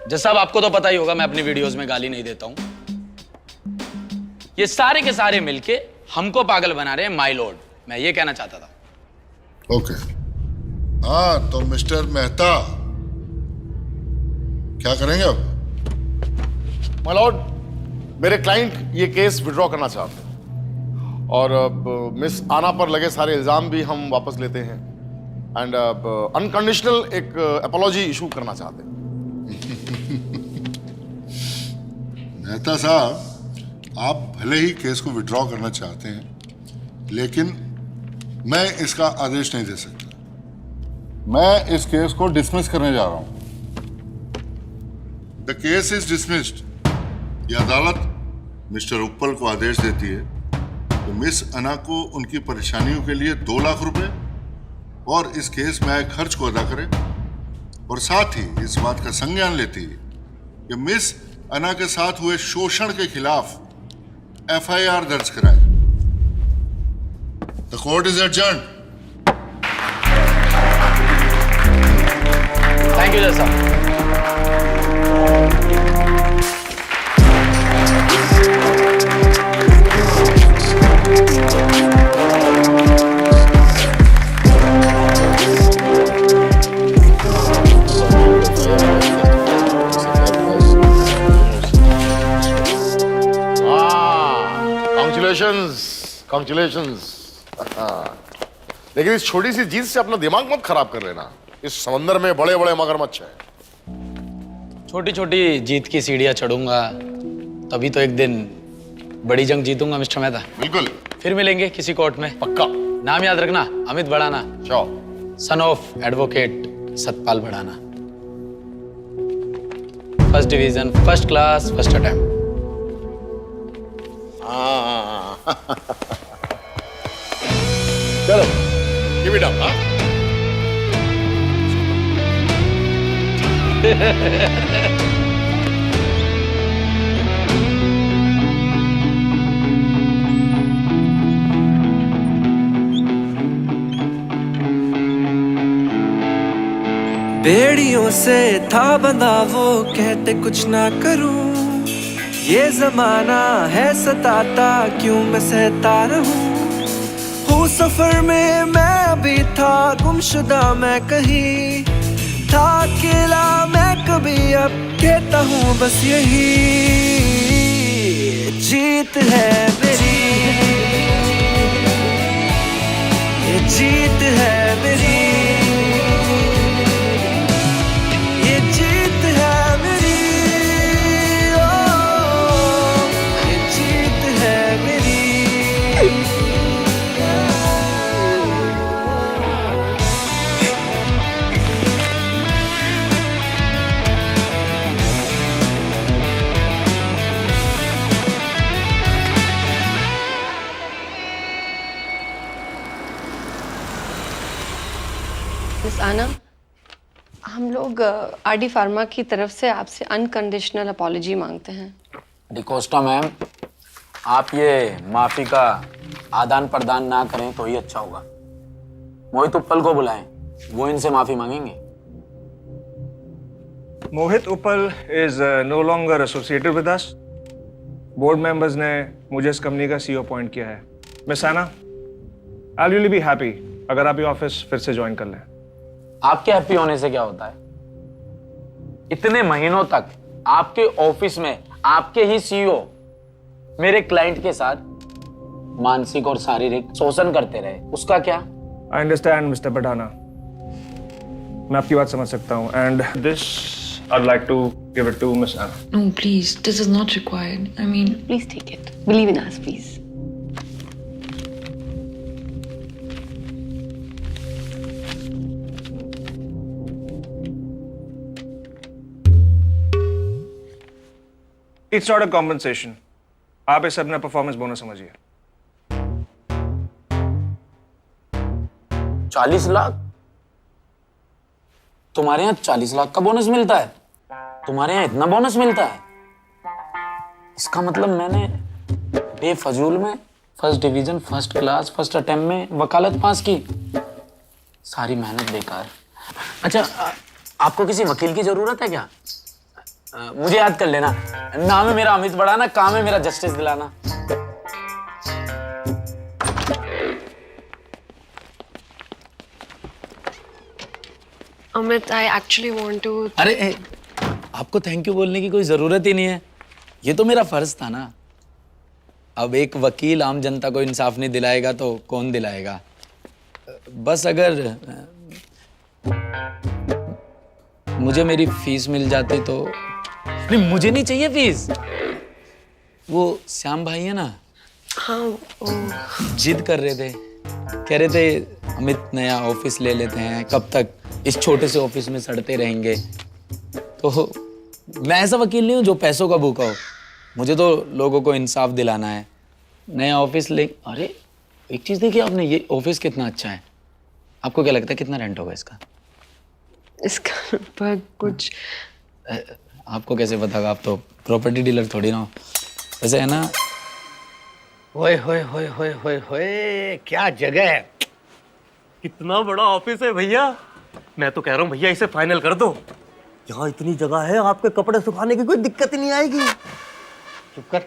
जज साहब, आपको तो पता ही होगा मैं अपनी वीडियोस में गाली नहीं देता हूं। ये सारे के सारे मिलके हमको पागल बना रहे हैं माय लॉर्ड, मैं ये कहना चाहता था। ओके, हाँ तो मिस्टर मेहता क्या करेंगे अब? माय लॉर्ड, मेरे क्लाइंट ये केस विड्रॉ करना चाहते हैं, और मिस आना पर लगे सारे इल्जाम भी हम वापस लेते हैं, एंड अनकंडीशनल एक अपॉलॉजी इशू करना चाहते हैं। मेहता साहब, आप भले ही केस को विड्रॉ करना चाहते हैं, लेकिन मैं इसका आदेश नहीं दे सकता। मैं इस केस को डिसमिस करने जा रहा हूं। The case is dismissed. यह अदालत मिस्टर उपल को आदेश देती है तो मिस अना को उनकी परेशानियों के लिए 2 लाख रुपए और इस केस में आए खर्च को अदा करे, और साथ ही इस बात का संज्ञान लेती है कि मिस अना के साथ हुए शोषण के खिलाफ FIR दर्ज कराए। The court is adjourned. Thank you जज साहब। Congratulations. लेकिन इस छोटी सी जीत से अपना दिमाग मत खराब कर लेना। इस समंदर में बड़े बड़े मगरमच्छ हैं। छोटी छोटी जीत की सीढ़ियां चढ़ूंगा, तभी तो एक दिन बड़ी जंग जीतूंगा मिस्टर मेहता। बिल्कुल। फिर मिलेंगे किसी कोर्ट में, पक्का। नाम याद रखना, अमित बढ़ाना, सन ऑफ एडवोकेट सतपाल बढ़ाना। First division, first class, first attempt. चलो, give it up, हाँ? बेड़ियों से था बंधा वो, कहते कुछ ना करूं, ये जमाना है सताता, क्यों मैं सहता रहूं। हूँ सफर में मैं अभी था, गुमशुदा मैं कहीं था, अकेला मैं कभी, अब कहता हूँ बस यही जीत है मेरी, ये जीत है मेरी, ये जीत है मेरी, ओ ये जीत है मेरी। मिस आना, हम लोग आरडी फार्मा की तरफ से आपसे अनकंडीशनल अपॉलॉजी मांगते हैं। डिकोस्टा मैम, आप ये माफी का आदान प्रदान ना करें तो ही अच्छा होगा। मोहित उप्पल को बुलाएं, वो इनसे माफी मांगेंगे। Mohit Uppal is no longer associated with us. Board members ने मुझे इस कंपनी का सीईओ अपॉइंट किया है। मिस आना, आई विल बी हैप्पी अगर आप ये ऑफिस फिर से ज्वाइन कर लें। आपके हैप्पी होने से क्या होता है? इतने महीनों तक आपके ऑफिस में आपके ही सीईओ मेरे क्लाइंट के साथ मानसिक और शारीरिक शोषण करते रहे, उसका क्या? आई अंडरस्टैंड मिस्टर पठाना, मैं आपकी बात समझ सकता हूँ, and this I would like to give it to Miss Anna. No, please, this is not required. I mean, please take it. Believe in us, please. It's not a compensation, आप इसे अपना performance bonus समझिए। 40 लाख? तुम्हारे यहाँ 40 लाख का bonus मिलता है? तुम्हारे यहाँ इतना बोनस मिलता है? इसका मतलब मैंने बेफजूल में first division, first class, first attempt में वकालत पास की, सारी मेहनत बेकार। अच्छा, आपको किसी वकील की जरूरत है क्या? मुझे याद कर लेना, नाम है मेरा अमित बढ़ाना, काम है मेरा जस्टिस दिलाना। Amit, I actually want to. अरे आपको थैंक यू बोलने की कोई जरूरत ही नहीं है, ये तो मेरा फर्ज था ना। अब एक वकील आम जनता को इंसाफ नहीं दिलाएगा तो कौन दिलाएगा? बस अगर मुझे मेरी फीस मिल जाती तो। नहीं, मुझे नहीं चाहिए फीस। वो श्याम भाई है ना, हाँ, जिद कर रहे थे, कह रहे थे अमित नया ऑफिस ले लेते हैं, कब तक इस छोटे से ऑफिस में सड़ते रहेंगे। तो मैं ऐसा वकील नहीं हूँ जो पैसों का भूखा हो, मुझे तो लोगों को इंसाफ दिलाना है। नया ऑफिस ले, अरे एक चीज देखिए आपने, ये ऑफिस कितना अच्छा है। आपको क्या लगता है कितना रेंट होगा इसका? इसका पर कुछ आपको कैसे पता? आप तो प्रॉपर्टी डीलर थोड़ी ना हो। वैसे है ना। होए होए होए होए होए होए, क्या जगह है! कितना बड़ा ऑफिस है भैया। मैं तो कह रहा हूँ भैया इसे फाइनल कर दो। यहाँ इतनी जगह है, आपके कपड़े सुखाने की कोई दिक्कत ही नहीं आएगी। चुप कर,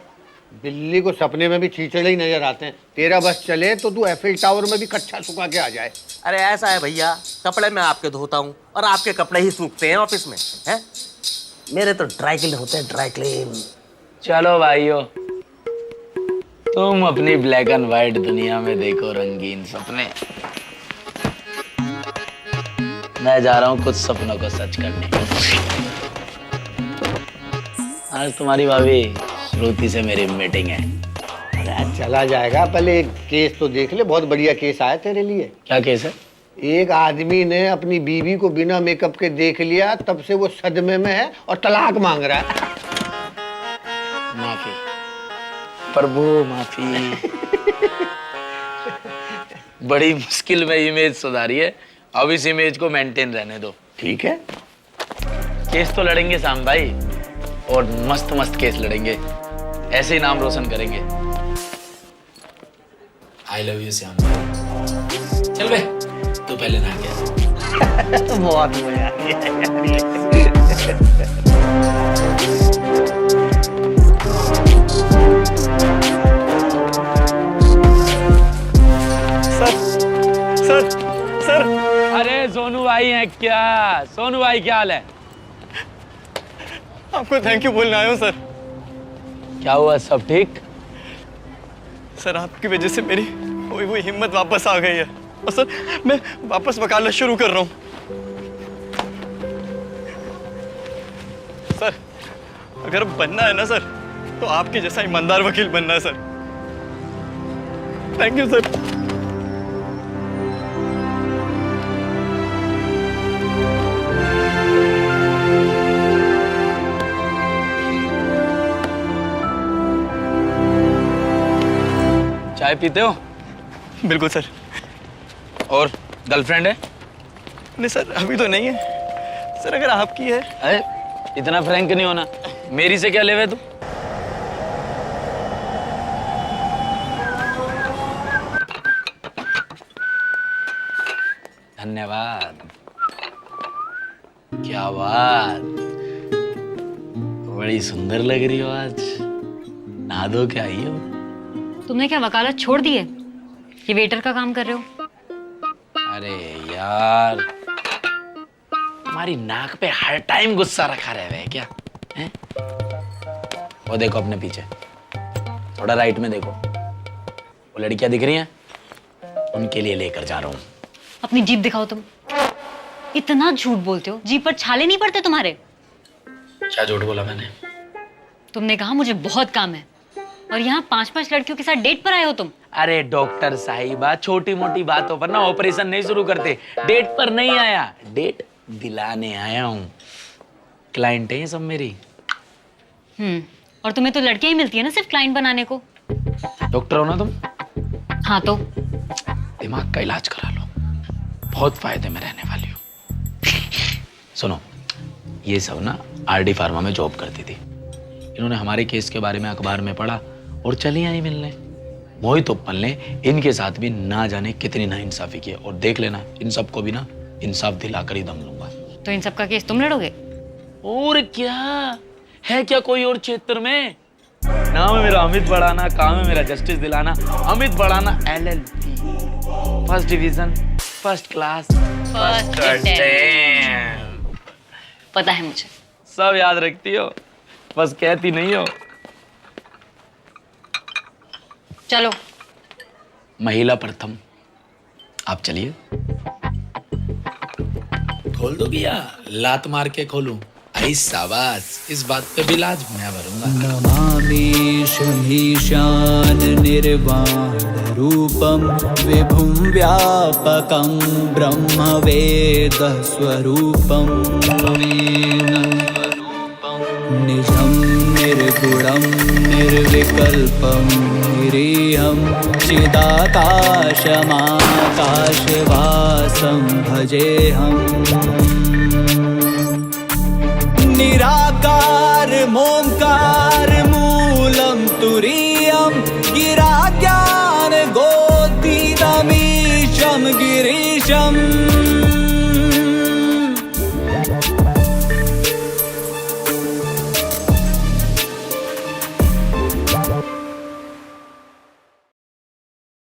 बिल्ली को सपने में भी चीचड़े ही नजर आते हैं। तेरा बस चले तो तू एफिल टावर में भी कच्चा सुखा के आ जाए। अरे ऐसा है भैया, कपड़े मैं आपके धोता हूँ और आपके कपड़े ही सूखते हैं ऑफिस में, हैं? मेरे तो ड्राई क्लीन होते हैं, ड्राई क्लीन। चलो भाइयों, तुम अपनी ब्लैक एंड व्हाइट दुनिया में देखो रंगीन सपने, मैं जा रहा हूँ कुछ सपनों को सच करने। आज तुम्हारी भाभी श्रुति से मेरी मीटिंग है। अरे चला जाएगा, पहले एक केस तो देख ले, बहुत बढ़िया केस आया तेरे लिए। क्या केस है? एक आदमी ने अपनी बीवी को बिना मेकअप के देख लिया, तब से वो सदमे में है और तलाक मांग रहा है। माफी प्रभु, माफी। बड़ी मुश्किल में इमेज सुधारी है, अब इस इमेज को मेंटेन रहने दो। ठीक है, केस तो लड़ेंगे श्याम भाई, और मस्त मस्त केस लड़ेंगे, ऐसे ही नाम रोशन करेंगे। आई लव यू श्याम भाई। चल बे, तू पहले नहा के आ। बहुत मजा आ गया। सर सर अरे सोनू भाई हैं क्या? सोनू भाई क्या हाल है? आपको थैंक यू बोलने आया हूँ सर। क्या हुआ, सब ठीक? सर आपकी वजह से मेरी खोई हुई हिम्मत वापस आ गई है और सर मैं वापस वकालत शुरू कर रहा हूँ। सर अगर बनना है ना सर तो आपके जैसा ईमानदार वकील बनना है सर। Thank you sir. चाय पीते हो? बिल्कुल सर। और गर्लफ्रेंड है? नहीं सर अभी तो नहीं है सर, अगर आपकी है। अरे इतना फ्रैंक नहीं होना, मेरी से क्या लेवे तू? धन्यवाद। क्या बात, बड़ी सुंदर लग रही हो आज। नहा धो के आई हो? तुमने क्या वकालत छोड़ दी है? ये वेटर का काम कर रहे हो? अरे यार, तुम्हारी नाक पे हर टाइम गुस्सा रखा रहे क्या है? वो देखो अपने पीछे, थोड़ा राइट में देखो, वो लड़कियां दिख रही हैं, उनके लिए लेकर जा रहा हूँ। अपनी जीभ दिखाओ। तुम इतना झूठ बोलते हो, जीभ पर छाले नहीं पड़ते तुम्हारे? क्या झूठ बोला मैंने? तुमने कहा मुझे बहुत काम है और यहाँ 5-5 लड़कियों के साथ डेट पर आए हो तुम। अरे डॉक्टर साहिबा, छोटी मोटी बातों पर ना ऑपरेशन नहीं शुरू करते। डेट पर नहीं आया, डेट दिलाने आया हूँ। क्लाइंट है ये सब मेरी। और तुम्हें तो लड़कियां ही मिलती है ना सिर्फ क्लाइंट बनाने को। डॉक्टर हो ना तुम? हाँ तो दिमाग का इलाज करा लो, बहुत फायदे में रहने वाली हो। सुनो, ये सब ना आरडी फार्मा में जॉब करती थी। इन्होंने हमारे केस के बारे में अखबार में पढ़ा और चली आई मिलने। मोहित उप्पल ने इनके साथ भी ना जाने कितनी नाइंसाफी की, और देख लेना इन सबको भी ना इंसाफ दिलाकर ही दम लूंगा। तो इन सब का केस तुम लड़ोगे? और क्या है, क्या कोई और क्षेत्र में? नाम है मेरा अमित बढ़ाना, काम है मेरा जस्टिस दिलाना। अमित बढ़ाना LLB, first division, first class, first attempt. पता है मुझे। सब याद रखती हो, बस कहती नहीं हो। चलो। महिला प्रथम, आप चलिए। खोल दो भैया, लात मार के खोलूं? आई शाबाश, इस बात पे भी लाज मैं भरूंगा। नमामि शमीशान निर्वाण रूपम विभुं व्यापकं ब्रह्म वेद स्वरूपम निजं निर्गुणं निर्विकल्पं निरीहं चिदाकाशमाकाशवासं भजेऽहम्। निराकार मोंकार मूलं तुरीयं गिराज्ञान गोतीतमीशं गिरीशं